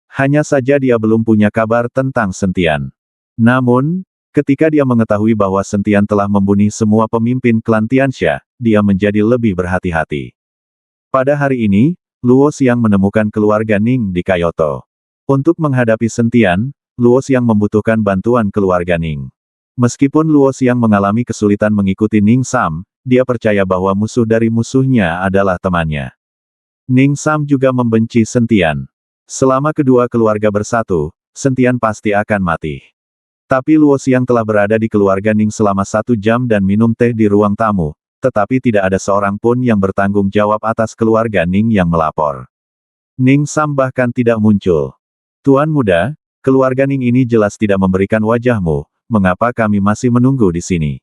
Speaker 1: Hanya saja dia belum punya kabar tentang Sentian. Namun, ketika dia mengetahui bahwa Sentian telah membunuh semua pemimpin klan Tianxia, dia menjadi lebih berhati-hati. Pada hari ini, Luo Xiang menemukan keluarga Ning di Kyoto. Untuk menghadapi Sentian, Luo Xiang membutuhkan bantuan keluarga Ning. Meskipun Luo Xiang mengalami kesulitan mengikuti Ning Sam, dia percaya bahwa musuh dari musuhnya adalah temannya. Ning Sam juga membenci Sentian. Selama kedua keluarga bersatu, Sentian pasti akan mati. Tapi Luo Xiang telah berada di keluarga Ning selama 1 jam dan minum teh di ruang tamu. Tetapi tidak ada seorang pun yang bertanggung jawab atas keluarga Ning yang melapor. Ning Sam bahkan tidak muncul. Tuan muda, keluarga Ning ini jelas tidak memberikan wajahmu, mengapa kami masih menunggu di sini?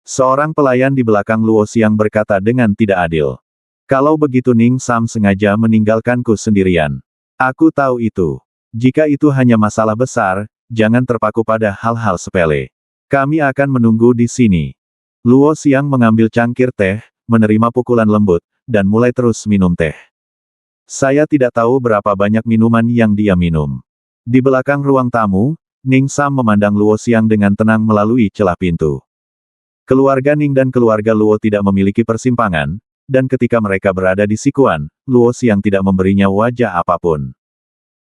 Speaker 1: Seorang pelayan di belakang Luo Xiang berkata dengan tidak adil. Kalau begitu Ning Sam sengaja meninggalkanku sendirian. Aku tahu itu. Jika itu hanya masalah besar, jangan terpaku pada hal-hal sepele. Kami akan menunggu di sini. Luo Xiang mengambil cangkir teh, menerima pukulan lembut, dan mulai terus minum teh. Saya tidak tahu berapa banyak minuman yang dia minum. Di belakang ruang tamu, Ning Sam memandang Luo Xiang dengan tenang melalui celah pintu. Keluarga Ning dan keluarga Luo tidak memiliki persimpangan, dan ketika mereka berada di Sikuan, Luo Xiang tidak memberinya wajah apapun.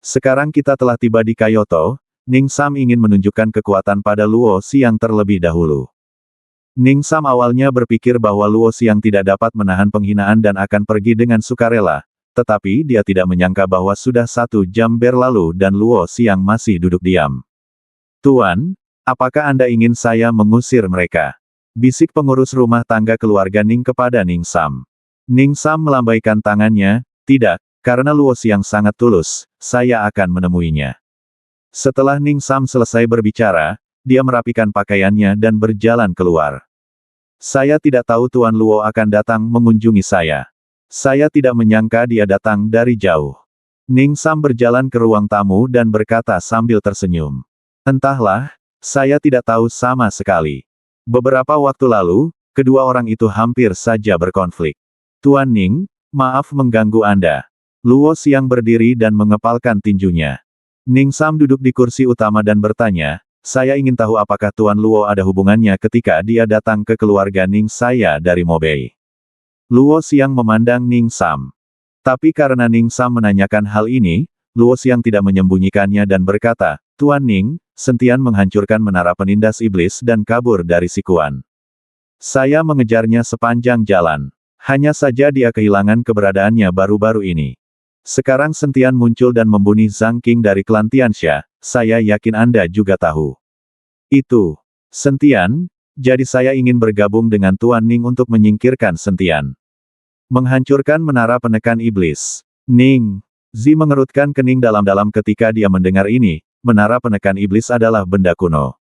Speaker 1: Sekarang kita telah tiba di Kyoto, Ning Sam ingin menunjukkan kekuatan pada Luo Xiang terlebih dahulu. Ning Sam awalnya berpikir bahwa Luo Xiang tidak dapat menahan penghinaan dan akan pergi dengan sukarela, tetapi dia tidak menyangka bahwa sudah 1 jam berlalu dan Luo Xiang masih duduk diam. Tuan, apakah Anda ingin saya mengusir mereka? Bisik pengurus rumah tangga keluarga Ning kepada Ning Sam. Ning Sam melambaikan tangannya, tidak, karena Luo Xiang sangat tulus, saya akan menemuinya. Setelah Ning Sam selesai berbicara, dia merapikan pakaiannya dan berjalan keluar. Saya tidak tahu Tuan Luo akan datang mengunjungi saya. Saya tidak menyangka dia datang dari jauh. Ning Sam berjalan ke ruang tamu dan berkata sambil tersenyum. Entahlah, saya tidak tahu sama sekali. Beberapa waktu lalu, kedua orang itu hampir saja berkonflik. Tuan Ning, maaf mengganggu Anda. Luo Xiang berdiri dan mengepalkan tinjunya. Ning Sam duduk di kursi utama dan bertanya, saya ingin tahu apakah Tuan Luo ada hubungannya ketika dia datang ke keluarga Ning saya dari Mobei. Luo Xiang memandang Ning Sam. Tapi karena Ning Sam menanyakan hal ini, Luo Xiang tidak menyembunyikannya dan berkata, Tuan Ning, Sentian menghancurkan menara penindas iblis dan kabur dari Sikuan. Saya mengejarnya sepanjang jalan. Hanya saja dia kehilangan keberadaannya baru-baru ini. Sekarang Sentian muncul dan membunuh Zhang Qing dari klan Tianxia, saya yakin Anda juga tahu. Itu. Sentian, jadi saya ingin bergabung dengan Tuan Ning untuk menyingkirkan Sentian. Menghancurkan menara penekan iblis. Ning. Zi mengerutkan kening dalam-dalam ketika dia mendengar ini, menara penekan iblis adalah benda kuno.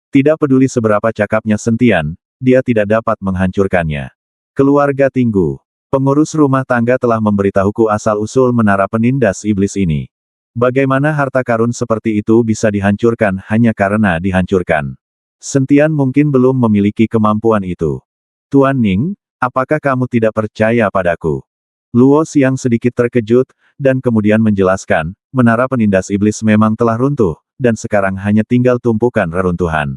Speaker 1: Tidak peduli seberapa cakapnya Sentian, dia tidak dapat menghancurkannya. Keluarga Tinggu. Pengurus rumah tangga telah memberitahuku asal-usul menara penindas iblis ini. Bagaimana harta karun seperti itu bisa dihancurkan hanya karena dihancurkan? Sentian mungkin belum memiliki kemampuan itu. Tuan Ning, apakah kamu tidak percaya padaku? Luo Xiang sedikit terkejut, dan kemudian menjelaskan, menara penindas iblis memang telah runtuh, dan sekarang hanya tinggal tumpukan reruntuhan.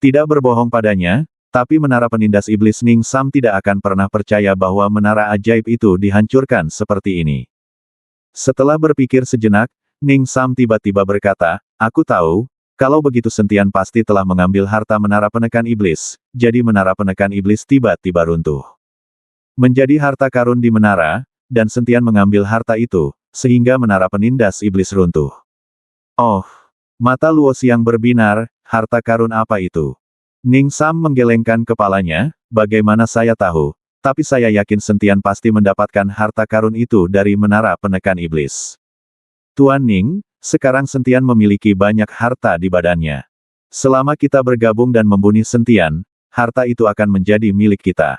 Speaker 1: Tidak berbohong padanya, tapi menara penindas iblis Ning Sam tidak akan pernah percaya bahwa menara ajaib itu dihancurkan seperti ini. Setelah berpikir sejenak, Ning Sam tiba-tiba berkata, aku tahu, kalau begitu Sentian pasti telah mengambil harta menara penekan iblis, jadi menara penekan iblis tiba-tiba runtuh. Menjadi harta karun di menara, dan Sentian mengambil harta itu, sehingga menara penindas iblis runtuh. Oh, mata Luo Xiang berbinar, harta karun apa itu? Ning Sam menggelengkan kepalanya, bagaimana saya tahu, tapi saya yakin Sentian pasti mendapatkan harta karun itu dari menara penekan iblis. Tuan Ning, sekarang Sentian memiliki banyak harta di badannya. Selama kita bergabung dan membunuh Sentian, harta itu akan menjadi milik kita.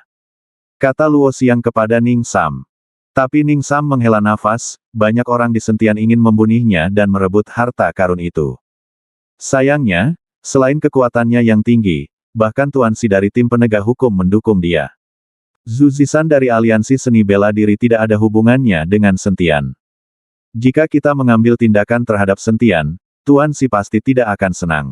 Speaker 1: Kata Luo Xiang kepada Ning Sam. Tapi Ning Sam menghela nafas, banyak orang di Sentian ingin membunuhnya dan merebut harta karun itu. Sayangnya, selain kekuatannya yang tinggi, bahkan Tuan Si dari tim penegak hukum mendukung dia. Zhu Zishan dari aliansi seni bela diri tidak ada hubungannya dengan Sentian. Jika kita mengambil tindakan terhadap Sentian, Tuan Si pasti tidak akan senang.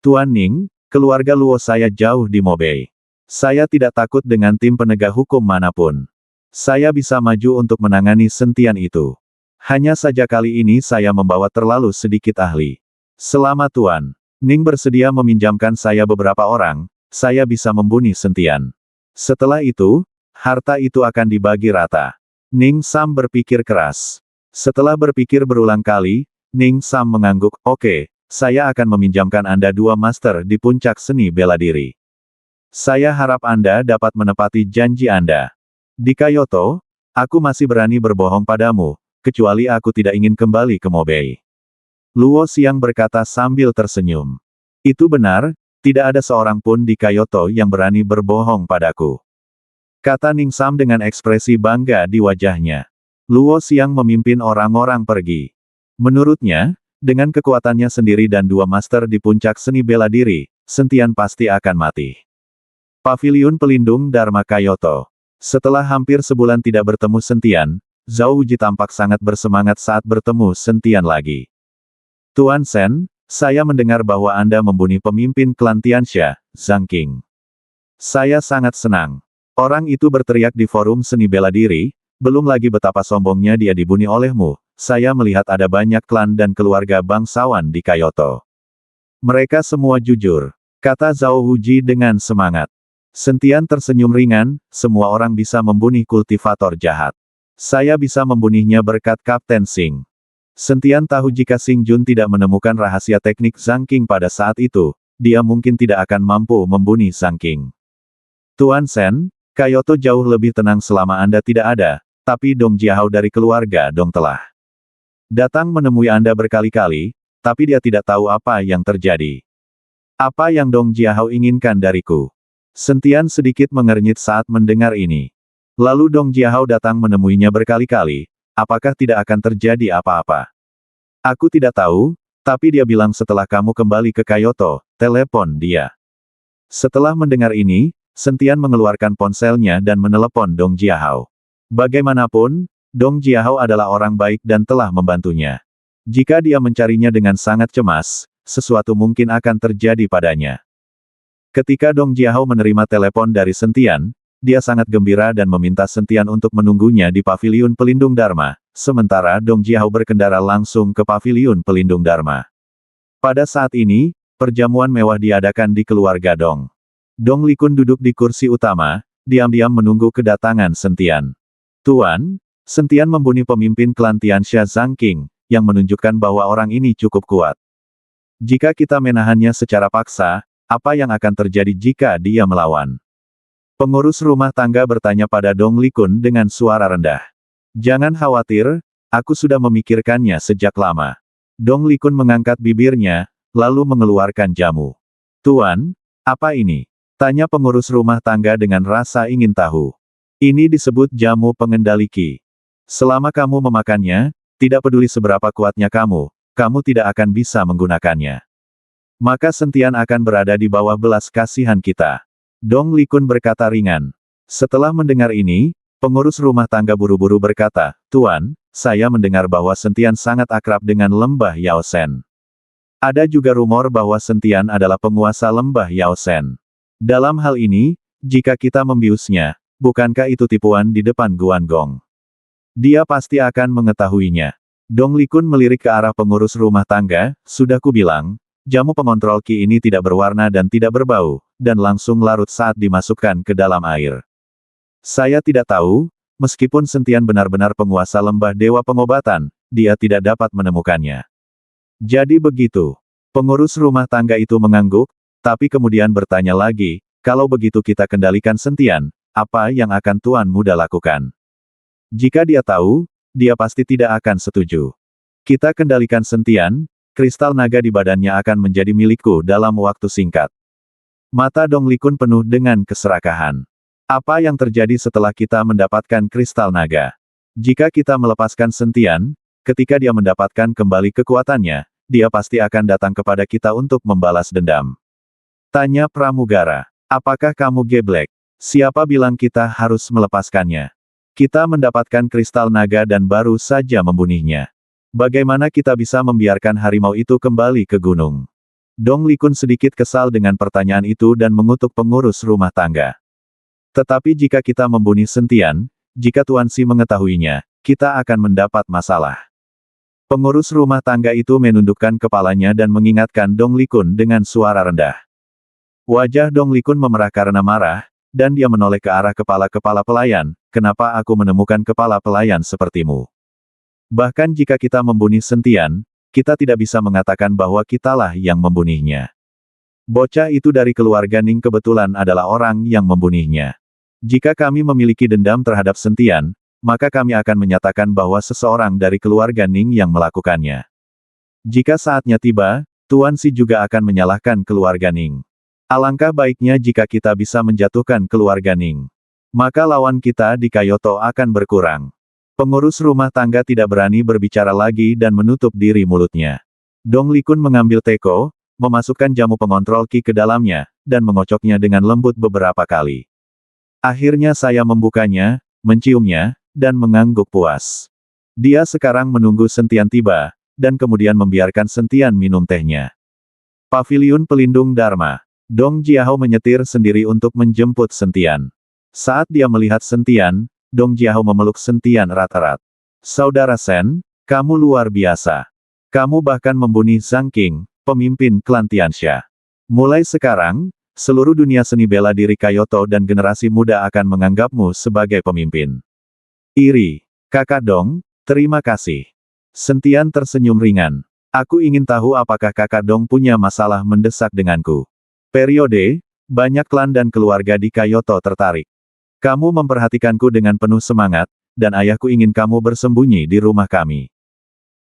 Speaker 1: Tuan Ning, keluarga Luo saya jauh di Mobei. Saya tidak takut dengan tim penegak hukum manapun. Saya bisa maju untuk menangani Sentian itu. Hanya saja kali ini saya membawa terlalu sedikit ahli. Selama Tuan Ning bersedia meminjamkan saya beberapa orang, saya bisa membunuh Sentian. Setelah itu, harta itu akan dibagi rata. Ning Sam berpikir keras. Setelah berpikir berulang kali, Ning Sam mengangguk, oke, saya akan meminjamkan Anda 2 master di puncak seni bela diri. Saya harap Anda dapat menepati janji Anda. Di Kyoto, aku masih berani berbohong padamu, kecuali aku tidak ingin kembali ke Mobei. Luo Xiang berkata sambil tersenyum. Itu benar, tidak ada seorang pun di Kyoto yang berani berbohong padaku. Kata Ning Sam dengan ekspresi bangga di wajahnya. Luo Xiang memimpin orang-orang pergi. Menurutnya, dengan kekuatannya sendiri dan 2 master di puncak seni bela diri, Sentian pasti akan mati. Paviliun Pelindung Dharma Kyoto. Setelah hampir sebulan tidak bertemu Sentian, Zhao Wuji tampak sangat bersemangat saat bertemu Sentian lagi. Tuan Shen, saya mendengar bahwa Anda membunuh pemimpin klan Tianxia, Zhang Qing. Saya sangat senang. Orang itu berteriak di forum seni bela diri, belum lagi betapa sombongnya dia dibunuh olehmu, saya melihat ada banyak klan dan keluarga bangsawan di Kyoto. Mereka semua jujur, kata Zhao Wuji dengan semangat. Sentian tersenyum ringan, semua orang bisa membunuh kultivator jahat. Saya bisa membunuhnya berkat Kapten Xing. Sentian tahu jika Xing Jun tidak menemukan rahasia teknik Zhang Qing pada saat itu, dia mungkin tidak akan mampu membunuh Zhang Qing. Tuan Shen, Kyoto jauh lebih tenang selama Anda tidak ada, tapi Dong Jiahao dari keluarga Dong telah datang menemui Anda berkali-kali, tapi dia tidak tahu apa yang terjadi. Apa yang Dong Jiahao inginkan dariku? Sentian sedikit mengernyit saat mendengar ini. Lalu Dong Jiahao datang menemuinya berkali-kali, apakah tidak akan terjadi apa-apa? Aku tidak tahu, tapi dia bilang setelah kamu kembali ke Kyoto, telepon dia. Setelah mendengar ini, Sentian mengeluarkan ponselnya dan menelepon Dong Jiahao. Bagaimanapun, Dong Jiahao adalah orang baik dan telah membantunya. Jika dia mencarinya dengan sangat cemas, sesuatu mungkin akan terjadi padanya. Ketika Dong Jiahao menerima telepon dari Sentian, dia sangat gembira dan meminta Sentian untuk menunggunya di Paviliun Pelindung Dharma, sementara Dong Jiahao berkendara langsung ke Paviliun Pelindung Dharma. Pada saat ini, perjamuan mewah diadakan di keluarga Dong. Dong Likun duduk di kursi utama, diam-diam menunggu kedatangan Sentian. Tuan, Sentian membunuh pemimpin klan Tianxia Zhang Qing, yang menunjukkan bahwa orang ini cukup kuat. Jika kita menahannya secara paksa, apa yang akan terjadi jika dia melawan? Pengurus rumah tangga bertanya pada Dong Likun dengan suara rendah. Jangan khawatir, aku sudah memikirkannya sejak lama. Dong Likun mengangkat bibirnya, lalu mengeluarkan jamu. Tuan, apa ini? Tanya pengurus rumah tangga dengan rasa ingin tahu. Ini disebut jamu pengendali Qi. Selama kamu memakannya, tidak peduli seberapa kuatnya kamu tidak akan bisa menggunakannya. Maka Sentian akan berada di bawah belas kasihan kita. Dong Likun berkata ringan. Setelah mendengar ini, pengurus rumah tangga buru-buru berkata, Tuan, saya mendengar bahwa Sentian sangat akrab dengan lembah Yaosen. Ada juga rumor bahwa Sentian adalah penguasa lembah Yaosen. Dalam hal ini, jika kita membiusnya, bukankah itu tipuan di depan Guanggong? Dia pasti akan mengetahuinya. Dong Likun melirik ke arah pengurus rumah tangga, sudah kubilang, jamu pengontrol Qi ini tidak berwarna dan tidak berbau, dan langsung larut saat dimasukkan ke dalam air. Saya tidak tahu, meskipun Sentian benar-benar penguasa lembah dewa pengobatan, dia tidak dapat menemukannya. Jadi begitu. Pengurus rumah tangga itu mengangguk, tapi kemudian bertanya lagi, kalau begitu kita kendalikan Sentian, apa yang akan Tuan Muda lakukan? Jika dia tahu, dia pasti tidak akan setuju. Kita kendalikan Sentian, kristal naga di badannya akan menjadi milikku dalam waktu singkat. Mata Dong Likun penuh dengan keserakahan. Apa yang terjadi setelah kita mendapatkan kristal naga? Jika kita melepaskan Sentian, ketika dia mendapatkan kembali kekuatannya, dia pasti akan datang kepada kita untuk membalas dendam. Tanya pramugara. Apakah kamu geblek? Siapa bilang kita harus melepaskannya? Kita mendapatkan kristal naga dan baru saja membunuhnya. Bagaimana kita bisa membiarkan harimau itu kembali ke gunung? Dong Likun sedikit kesal dengan pertanyaan itu dan mengutuk pengurus rumah tangga. Tetapi jika kita membunuh Sentian, jika Tuan Si mengetahuinya, kita akan mendapat masalah. Pengurus rumah tangga itu menundukkan kepalanya dan mengingatkan Dong Likun dengan suara rendah. Wajah Dong Likun memerah karena marah, dan dia menoleh ke arah kepala-kepala pelayan, kenapa aku menemukan kepala pelayan sepertimu? Bahkan jika kita membunuh Sentian, kita tidak bisa mengatakan bahwa kitalah yang membunuhnya. Bocah itu dari keluarga Ning kebetulan adalah orang yang membunuhnya. Jika kami memiliki dendam terhadap Sentian, maka kami akan menyatakan bahwa seseorang dari keluarga Ning yang melakukannya. Jika saatnya tiba, Tuan Si juga akan menyalahkan keluarga Ning. Alangkah baiknya jika kita bisa menjatuhkan keluarga Ning. Maka lawan kita di Kyoto akan berkurang. Pengurus rumah tangga tidak berani berbicara lagi dan menutup diri mulutnya. Dong Likun mengambil teko, memasukkan jamu pengontrol Qi ke dalamnya, dan mengocoknya dengan lembut beberapa kali. Akhirnya saya membukanya, menciumnya, dan mengangguk puas. Dia sekarang menunggu Sentian tiba, dan kemudian membiarkan Sentian minum tehnya. Paviliun Pelindung Dharma. Dong Jiahao menyetir sendiri untuk menjemput Sentian. Saat dia melihat Sentian, Dong Jiahao memeluk Sentian erat-erat. Saudara Sen, kamu luar biasa. Kamu bahkan membunuh Zhang Qing, pemimpin klan Tianxia. Mulai sekarang, seluruh dunia seni bela diri Kyoto dan generasi muda akan menganggapmu sebagai pemimpin. Iri. Kakak Dong, terima kasih. Sentian tersenyum ringan. Aku ingin tahu apakah kakak Dong punya masalah mendesak denganku. Periode, banyak klan dan keluarga di Kyoto tertarik. Kamu memperhatikanku dengan penuh semangat, dan ayahku ingin kamu bersembunyi di rumah kami.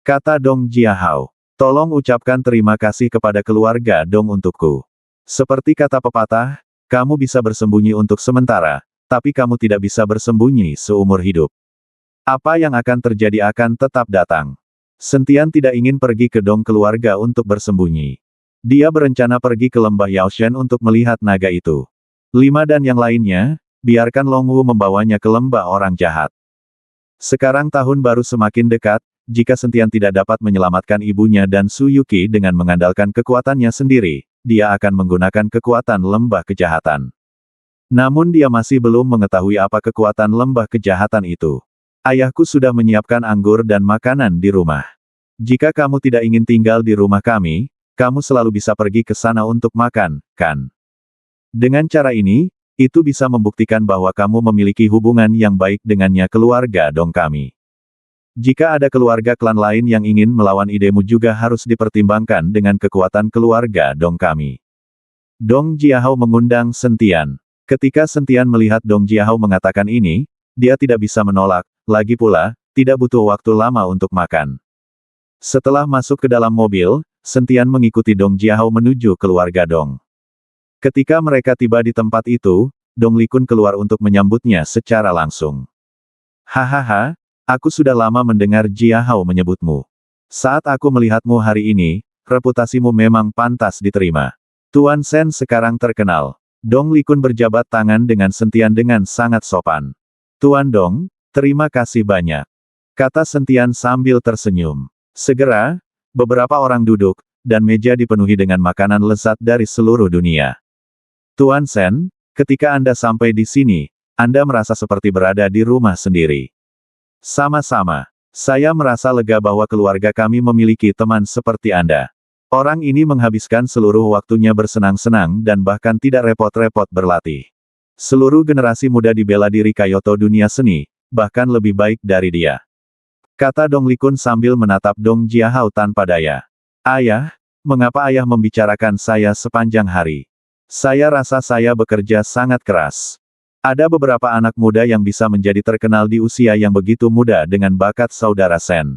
Speaker 1: Kata Dong Jiahao, tolong ucapkan terima kasih kepada keluarga Dong untukku. Seperti kata pepatah, kamu bisa bersembunyi untuk sementara, tapi kamu tidak bisa bersembunyi seumur hidup. Apa yang akan terjadi akan tetap datang. Sentian tidak ingin pergi ke Dong keluarga untuk bersembunyi. Dia berencana pergi ke lembah Yaoshen untuk melihat naga itu. Lima dan yang lainnya, biarkan Long Wu membawanya ke lembah orang jahat. Sekarang tahun baru semakin dekat, jika Sentian tidak dapat menyelamatkan ibunya dan Su Yuki dengan mengandalkan kekuatannya sendiri, dia akan menggunakan kekuatan lembah kejahatan. Namun dia masih belum mengetahui apa kekuatan lembah kejahatan itu. Ayahku sudah menyiapkan anggur dan makanan di rumah. Jika kamu tidak ingin tinggal di rumah kami, kamu selalu bisa pergi ke sana untuk makan, kan? Dengan cara ini, Itu bisa membuktikan bahwa kamu memiliki hubungan yang baik dengannya keluarga Dong kami. Jika ada keluarga klan lain yang ingin melawan idemu juga harus dipertimbangkan dengan kekuatan keluarga Dong kami. Dong Jiahao mengundang Sentian. Ketika Sentian melihat Dong Jiahao mengatakan ini, dia tidak bisa menolak, lagi pula, tidak butuh waktu lama untuk makan. Setelah masuk ke dalam mobil, Sentian mengikuti Dong Jiahao menuju keluarga Dong. Ketika mereka tiba di tempat itu, Dong Likun keluar untuk menyambutnya secara langsung. Hahaha, aku sudah lama mendengar Jiahao menyebutmu. Saat aku melihatmu hari ini, reputasimu memang pantas diterima. Tuan Sen sekarang terkenal. Dong Likun berjabat tangan dengan Sentian dengan sangat sopan. Tuan Dong, terima kasih banyak. Kata Sentian sambil tersenyum. Segera, beberapa orang duduk, dan meja dipenuhi dengan makanan lezat dari seluruh dunia. Tuan Sen, ketika Anda sampai di sini, Anda merasa seperti berada di rumah sendiri. Sama-sama. Saya merasa lega bahwa keluarga kami memiliki teman seperti Anda. Orang ini menghabiskan seluruh waktunya bersenang-senang dan bahkan tidak repot-repot berlatih. Seluruh generasi muda di bela diri Kyoto dunia seni, bahkan lebih baik dari dia. Kata Dong Likun sambil menatap Dong Jiahao tanpa daya. Ayah, mengapa ayah membicarakan saya sepanjang hari? Saya rasa saya bekerja sangat keras. Ada beberapa anak muda yang bisa menjadi terkenal di usia yang begitu muda dengan bakat saudara Sen.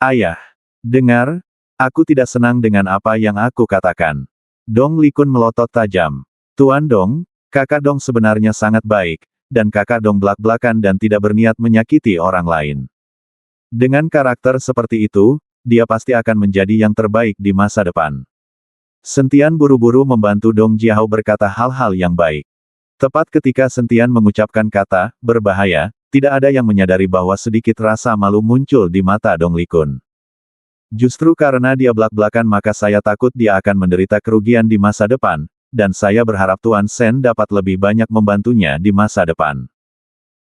Speaker 1: Ayah, dengar, aku tidak senang dengan apa yang aku katakan. Dong Likun melotot tajam. Tuan Dong, kakak Dong sebenarnya sangat baik, dan kakak Dong belak-belakan dan tidak berniat menyakiti orang lain. Dengan karakter seperti itu, dia pasti akan menjadi yang terbaik di masa depan. Sentian buru-buru membantu Dong Jiahao berkata hal-hal yang baik. Tepat ketika Sentian mengucapkan kata, berbahaya, tidak ada yang menyadari bahwa sedikit rasa malu muncul di mata Dong Likun. Justru karena dia belak-belakan maka saya takut dia akan menderita kerugian di masa depan, dan saya berharap Tuan Sen dapat lebih banyak membantunya di masa depan.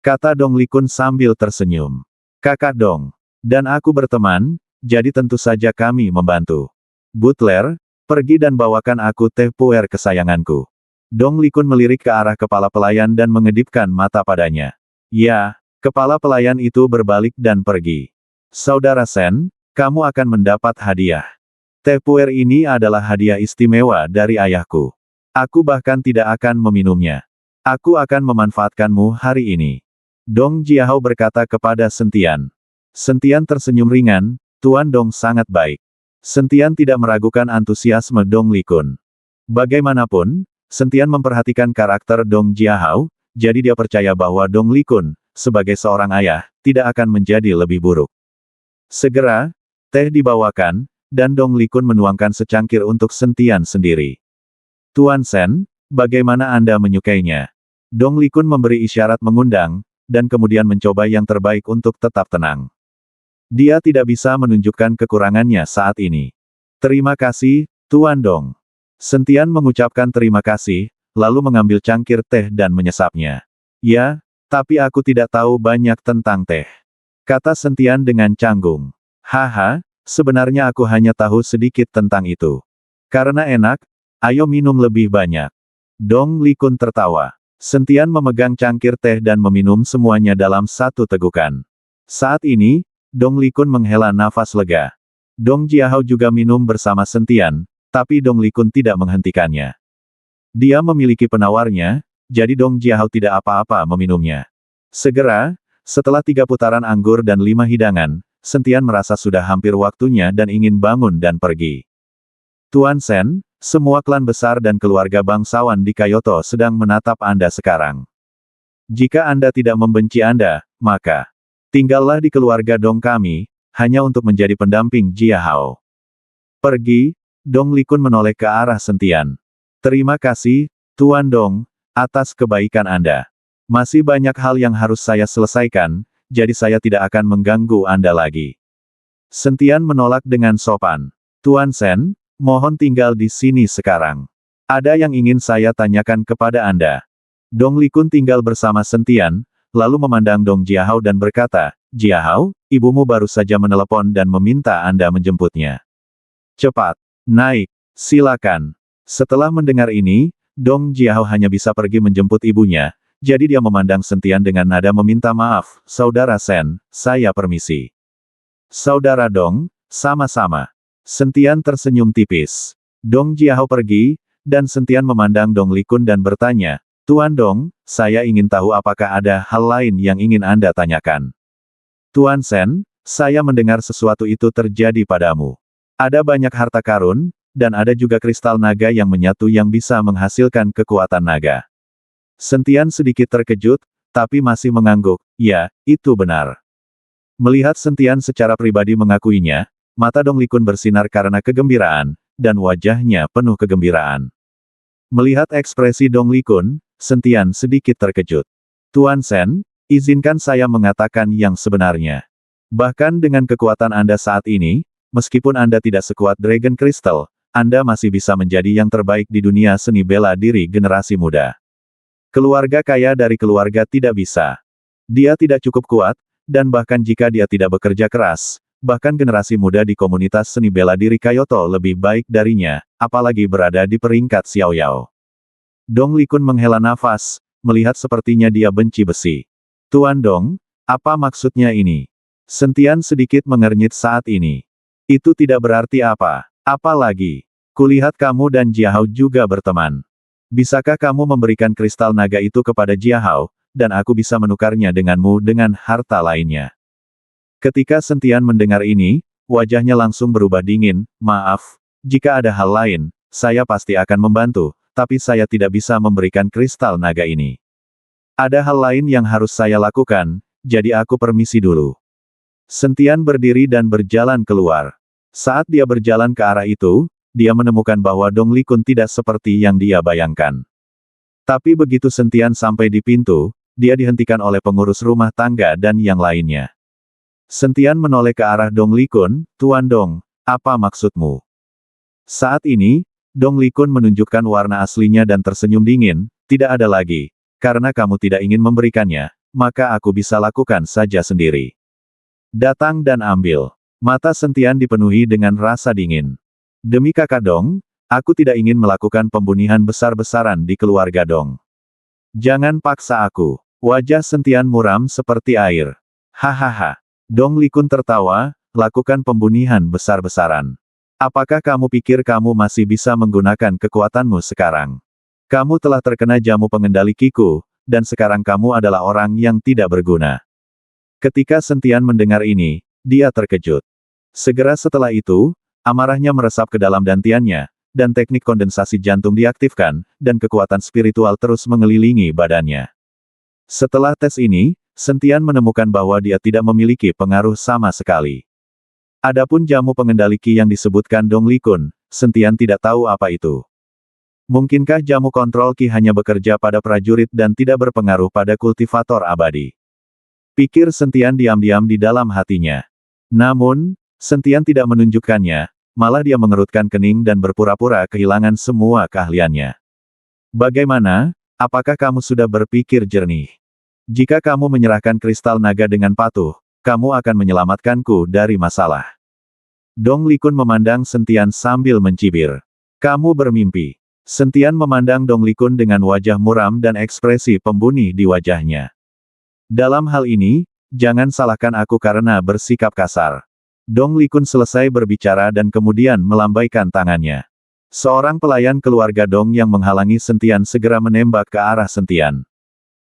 Speaker 1: Kata Dong Likun sambil tersenyum. Kakak Dong, dan aku berteman, jadi tentu saja kami membantu. Butler, pergi dan bawakan aku teh puer kesayanganku. Dong Likun melirik ke arah kepala pelayan dan mengedipkan mata padanya. Ya, kepala pelayan itu berbalik dan pergi. Saudara Sen, kamu akan mendapat hadiah. Teh puer ini adalah hadiah istimewa dari ayahku. Aku bahkan tidak akan meminumnya. Aku akan memanfaatkanmu hari ini. Dong Jiahao berkata kepada Sentian. Sentian tersenyum ringan, Tuan Dong sangat baik. Sentian tidak meragukan antusiasme Dong Likun. Bagaimanapun, Sentian memperhatikan karakter Dong Jiahao, jadi dia percaya bahwa Dong Likun, sebagai seorang ayah, tidak akan menjadi lebih buruk. Segera, teh dibawakan, dan Dong Likun menuangkan secangkir untuk Sentian sendiri. Tuan Sen, bagaimana Anda menyukainya? Dong Likun memberi isyarat mengundang, dan kemudian mencoba yang terbaik untuk tetap tenang. Dia tidak bisa menunjukkan kekurangannya saat ini. Terima kasih, Tuan Dong. Sentian mengucapkan terima kasih, lalu mengambil cangkir teh dan menyesapnya. Ya, tapi aku tidak tahu banyak tentang teh. Kata Sentian dengan canggung. Haha, sebenarnya aku hanya tahu sedikit tentang itu. Karena enak, ayo minum lebih banyak. Dong Likun tertawa. Sentian memegang cangkir teh dan meminum semuanya dalam satu tegukan. Saat ini, Dong Likun menghela nafas lega. Dong Jiahao juga minum bersama Sentian, tapi Dong Likun tidak menghentikannya. Dia memiliki penawarnya, jadi Dong Jiahao tidak apa-apa meminumnya. Segera, setelah 3 putaran anggur dan 5 hidangan, Sentian merasa sudah hampir waktunya dan ingin bangun dan pergi. Tuan Sen, semua klan besar dan keluarga bangsawan di Kyoto sedang menatap Anda sekarang. Jika Anda tidak membenci Anda, maka tinggallah di keluarga Dong kami, hanya untuk menjadi pendamping Jiahao. Pergi, Dong Likun menoleh ke arah Sentian. Terima kasih, Tuan Dong, atas kebaikan Anda. Masih banyak hal yang harus saya selesaikan, jadi saya tidak akan mengganggu Anda lagi. Sentian menolak dengan sopan. Tuan Sen, mohon tinggal di sini sekarang. Ada yang ingin saya tanyakan kepada Anda. Dong Likun tinggal bersama Sentian, lalu memandang Dong Jiahao dan berkata, Jiahao, ibumu baru saja menelepon dan meminta Anda menjemputnya. Cepat, naik, silakan. Setelah mendengar ini, Dong Jiahao hanya bisa pergi menjemput ibunya, jadi dia memandang Sentian dengan nada meminta maaf, Saudara Sen, saya permisi. Saudara Dong, sama-sama. Sentian tersenyum tipis. Dong Jiahao pergi, dan Sentian memandang Dong Likun dan bertanya, Tuan Dong, saya ingin tahu apakah ada hal lain yang ingin Anda tanyakan. Tuan Sen, saya mendengar sesuatu itu terjadi padamu. Ada banyak harta karun, dan ada juga kristal naga yang menyatu yang bisa menghasilkan kekuatan naga. Sentian sedikit terkejut, tapi masih mengangguk, ya, itu benar. Melihat Sentian secara pribadi mengakuinya, mata Dong Likun bersinar karena kegembiraan, dan wajahnya penuh kegembiraan. Melihat ekspresi Dong Likun, Sentian sedikit terkejut. Tuan Sen, izinkan saya mengatakan yang sebenarnya. Bahkan dengan kekuatan Anda saat ini, meskipun Anda tidak sekuat Dragon Crystal, Anda masih bisa menjadi yang terbaik di dunia seni bela diri generasi muda. Keluarga kaya dari keluarga tidak bisa. Dia tidak cukup kuat, dan bahkan jika dia tidak bekerja keras, bahkan generasi muda di komunitas seni bela diri Kyoto lebih baik darinya, apalagi berada di peringkat Xiaoyao. Dong Likun menghela nafas, melihat sepertinya dia benci besi. Tuan Dong, apa maksudnya ini? Sentian sedikit mengernyit saat ini. Itu tidak berarti apa. Apalagi, kulihat kamu dan Jiahao juga berteman. Bisakah kamu memberikan kristal naga itu kepada Jiahao, dan aku bisa menukarnya denganmu dengan harta lainnya? Ketika Sentian mendengar ini, wajahnya langsung berubah dingin, maaf, jika ada hal lain, saya pasti akan membantu, tapi saya tidak bisa memberikan kristal naga ini. Ada hal lain yang harus saya lakukan, jadi aku permisi dulu. Sentian berdiri dan berjalan keluar. Saat dia berjalan ke arah itu, dia menemukan bahwa Dong Likun tidak seperti yang dia bayangkan. Tapi begitu Sentian sampai di pintu, dia dihentikan oleh pengurus rumah tangga dan yang lainnya. Sentian menoleh ke arah Dong Likun, Tuan Dong, apa maksudmu? Saat ini, Dong Likun menunjukkan warna aslinya dan tersenyum dingin, tidak ada lagi, karena kamu tidak ingin memberikannya, maka aku bisa lakukan saja sendiri. Datang dan ambil. Mata Sentian dipenuhi dengan rasa dingin. Demi kakak Dong, aku tidak ingin melakukan pembunuhan besar-besaran di keluarga Dong. Jangan paksa aku. Wajah Sentian muram seperti air. Hahaha. Dong Likun tertawa, lakukan pembunuhan besar-besaran. Apakah kamu pikir kamu masih bisa menggunakan kekuatanmu sekarang? Kamu telah terkena jamu pengendali Kiku, dan sekarang kamu adalah orang yang tidak berguna. Ketika Sentian mendengar ini, dia terkejut. Segera setelah itu, amarahnya meresap ke dalam dantiannya, dan teknik kondensasi jantung diaktifkan, dan kekuatan spiritual terus mengelilingi badannya. Setelah tes ini, Sentian menemukan bahwa dia tidak memiliki pengaruh sama sekali. Adapun jamu pengendali Ki yang disebutkan Dong Likun, Sentian tidak tahu apa itu. Mungkinkah jamu kontrol Ki hanya bekerja pada prajurit dan tidak berpengaruh pada kultivator abadi? Pikir Sentian diam-diam di dalam hatinya. Namun, Sentian tidak menunjukkannya, malah dia mengerutkan kening dan berpura-pura kehilangan semua keahliannya. Bagaimana? Apakah kamu sudah berpikir jernih? Jika kamu menyerahkan kristal naga dengan patuh, kamu akan menyelamatkanku dari masalah. Dong Likun memandang Sentian sambil mencibir. Kamu bermimpi. Sentian memandang Dong Likun dengan wajah muram dan ekspresi pembunuh di wajahnya. Dalam hal ini, jangan salahkan aku karena bersikap kasar. Dong Likun selesai berbicara dan kemudian melambaikan tangannya. Seorang pelayan keluarga Dong yang menghalangi Sentian segera menembak ke arah Sentian.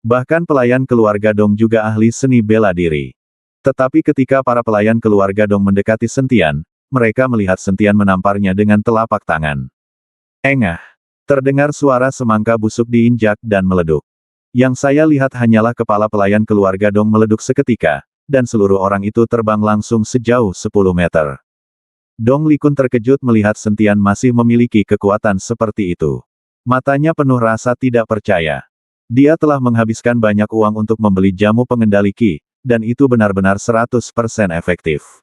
Speaker 1: Bahkan pelayan keluarga Dong juga ahli seni bela diri. Tetapi ketika para pelayan keluarga Dong mendekati Sentian, mereka melihat Sentian menamparnya dengan telapak tangan. Engah! Terdengar suara semangka busuk diinjak dan meleduk. Yang saya lihat hanyalah kepala pelayan keluarga Dong meleduk seketika, dan seluruh orang itu terbang langsung sejauh 10 meter. Dong Likun terkejut melihat Sentian masih memiliki kekuatan seperti itu. Matanya penuh rasa tidak percaya. Dia telah menghabiskan banyak uang untuk membeli jamu pengendali Ki, dan itu benar-benar 100% efektif.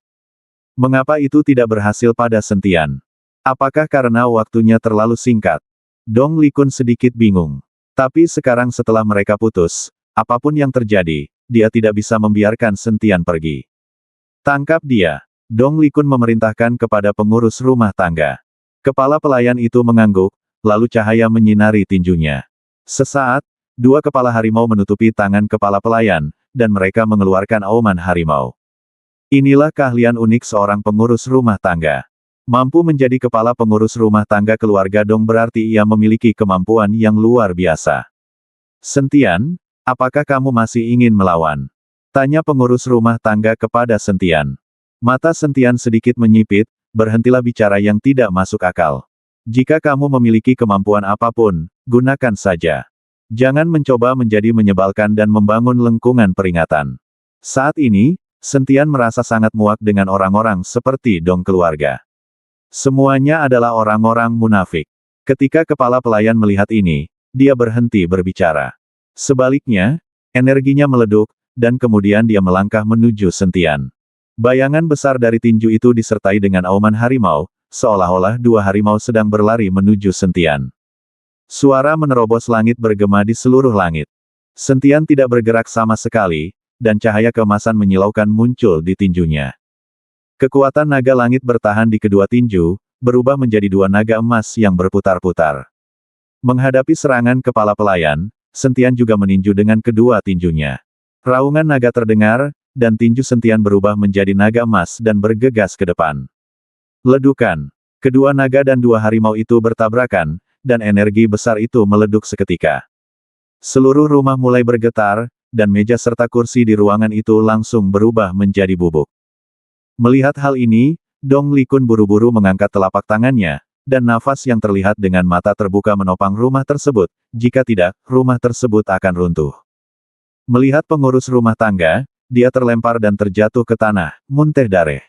Speaker 1: Mengapa itu tidak berhasil pada Sentian? Apakah karena waktunya terlalu singkat? Dong Likun sedikit bingung. Tapi sekarang setelah mereka putus, apapun yang terjadi, dia tidak bisa membiarkan Sentian pergi. Tangkap dia. Dong Likun memerintahkan kepada pengurus rumah tangga. Kepala pelayan itu mengangguk, lalu cahaya menyinari tinjunya. Sesaat, dua kepala harimau menutupi tangan kepala pelayan, dan mereka mengeluarkan auman harimau. Inilah keahlian unik seorang pengurus rumah tangga. Mampu menjadi kepala pengurus rumah tangga keluarga Dong berarti ia memiliki kemampuan yang luar biasa. Sentian, apakah kamu masih ingin melawan? Tanya pengurus rumah tangga kepada Sentian. Mata Sentian sedikit menyipit, berhentilah bicara yang tidak masuk akal. Jika kamu memiliki kemampuan apapun, gunakan saja. Jangan mencoba menjadi menyebalkan dan membangun lengkungan peringatan. Saat ini, Sentian merasa sangat muak dengan orang-orang seperti Dong keluarga. Semuanya adalah orang-orang munafik. Ketika kepala pelayan melihat ini, dia berhenti berbicara. Sebaliknya, energinya meleduk, dan kemudian dia melangkah menuju Sentian. Bayangan besar dari tinju itu disertai dengan auman harimau, seolah-olah dua harimau sedang berlari menuju Sentian. Suara menerobos langit bergema di seluruh langit. Sentian tidak bergerak sama sekali, dan cahaya keemasan menyilaukan muncul di tinjunya. Kekuatan naga langit bertahan di kedua tinju, berubah menjadi dua naga emas yang berputar-putar. Menghadapi serangan kepala pelayan, Sentian juga meninju dengan kedua tinjunya. Raungan naga terdengar, dan tinju Sentian berubah menjadi naga emas dan bergegas ke depan. Ledukan. Kedua naga dan dua harimau itu bertabrakan, dan energi besar itu meleduk seketika. Seluruh rumah mulai bergetar, dan meja serta kursi di ruangan itu langsung berubah menjadi bubuk. Melihat hal ini, Dong Likun buru-buru mengangkat telapak tangannya, dan nafas yang terlihat dengan mata terbuka menopang rumah tersebut, jika tidak, rumah tersebut akan runtuh. Melihat pengurus rumah tangga, dia terlempar dan terjatuh ke tanah, muntah darah.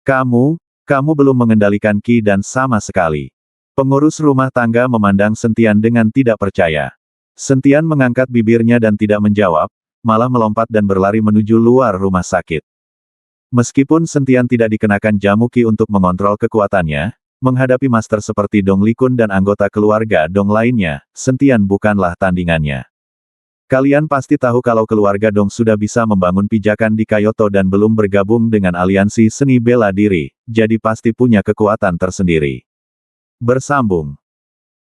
Speaker 1: Kamu belum mengendalikan Ki dan sama sekali. Pengurus rumah tangga memandang Sentian dengan tidak percaya. Sentian mengangkat bibirnya dan tidak menjawab, malah melompat dan berlari menuju luar rumah sakit. Meskipun Sentian tidak dikenakan jamu Ki untuk mengontrol kekuatannya, menghadapi master seperti Dong Likun dan anggota keluarga Dong lainnya, Sentian bukanlah tandingannya. Kalian pasti tahu kalau keluarga Dong sudah bisa membangun pijakan di Kyoto dan belum bergabung dengan aliansi seni bela diri, jadi pasti punya kekuatan tersendiri. Bersambung.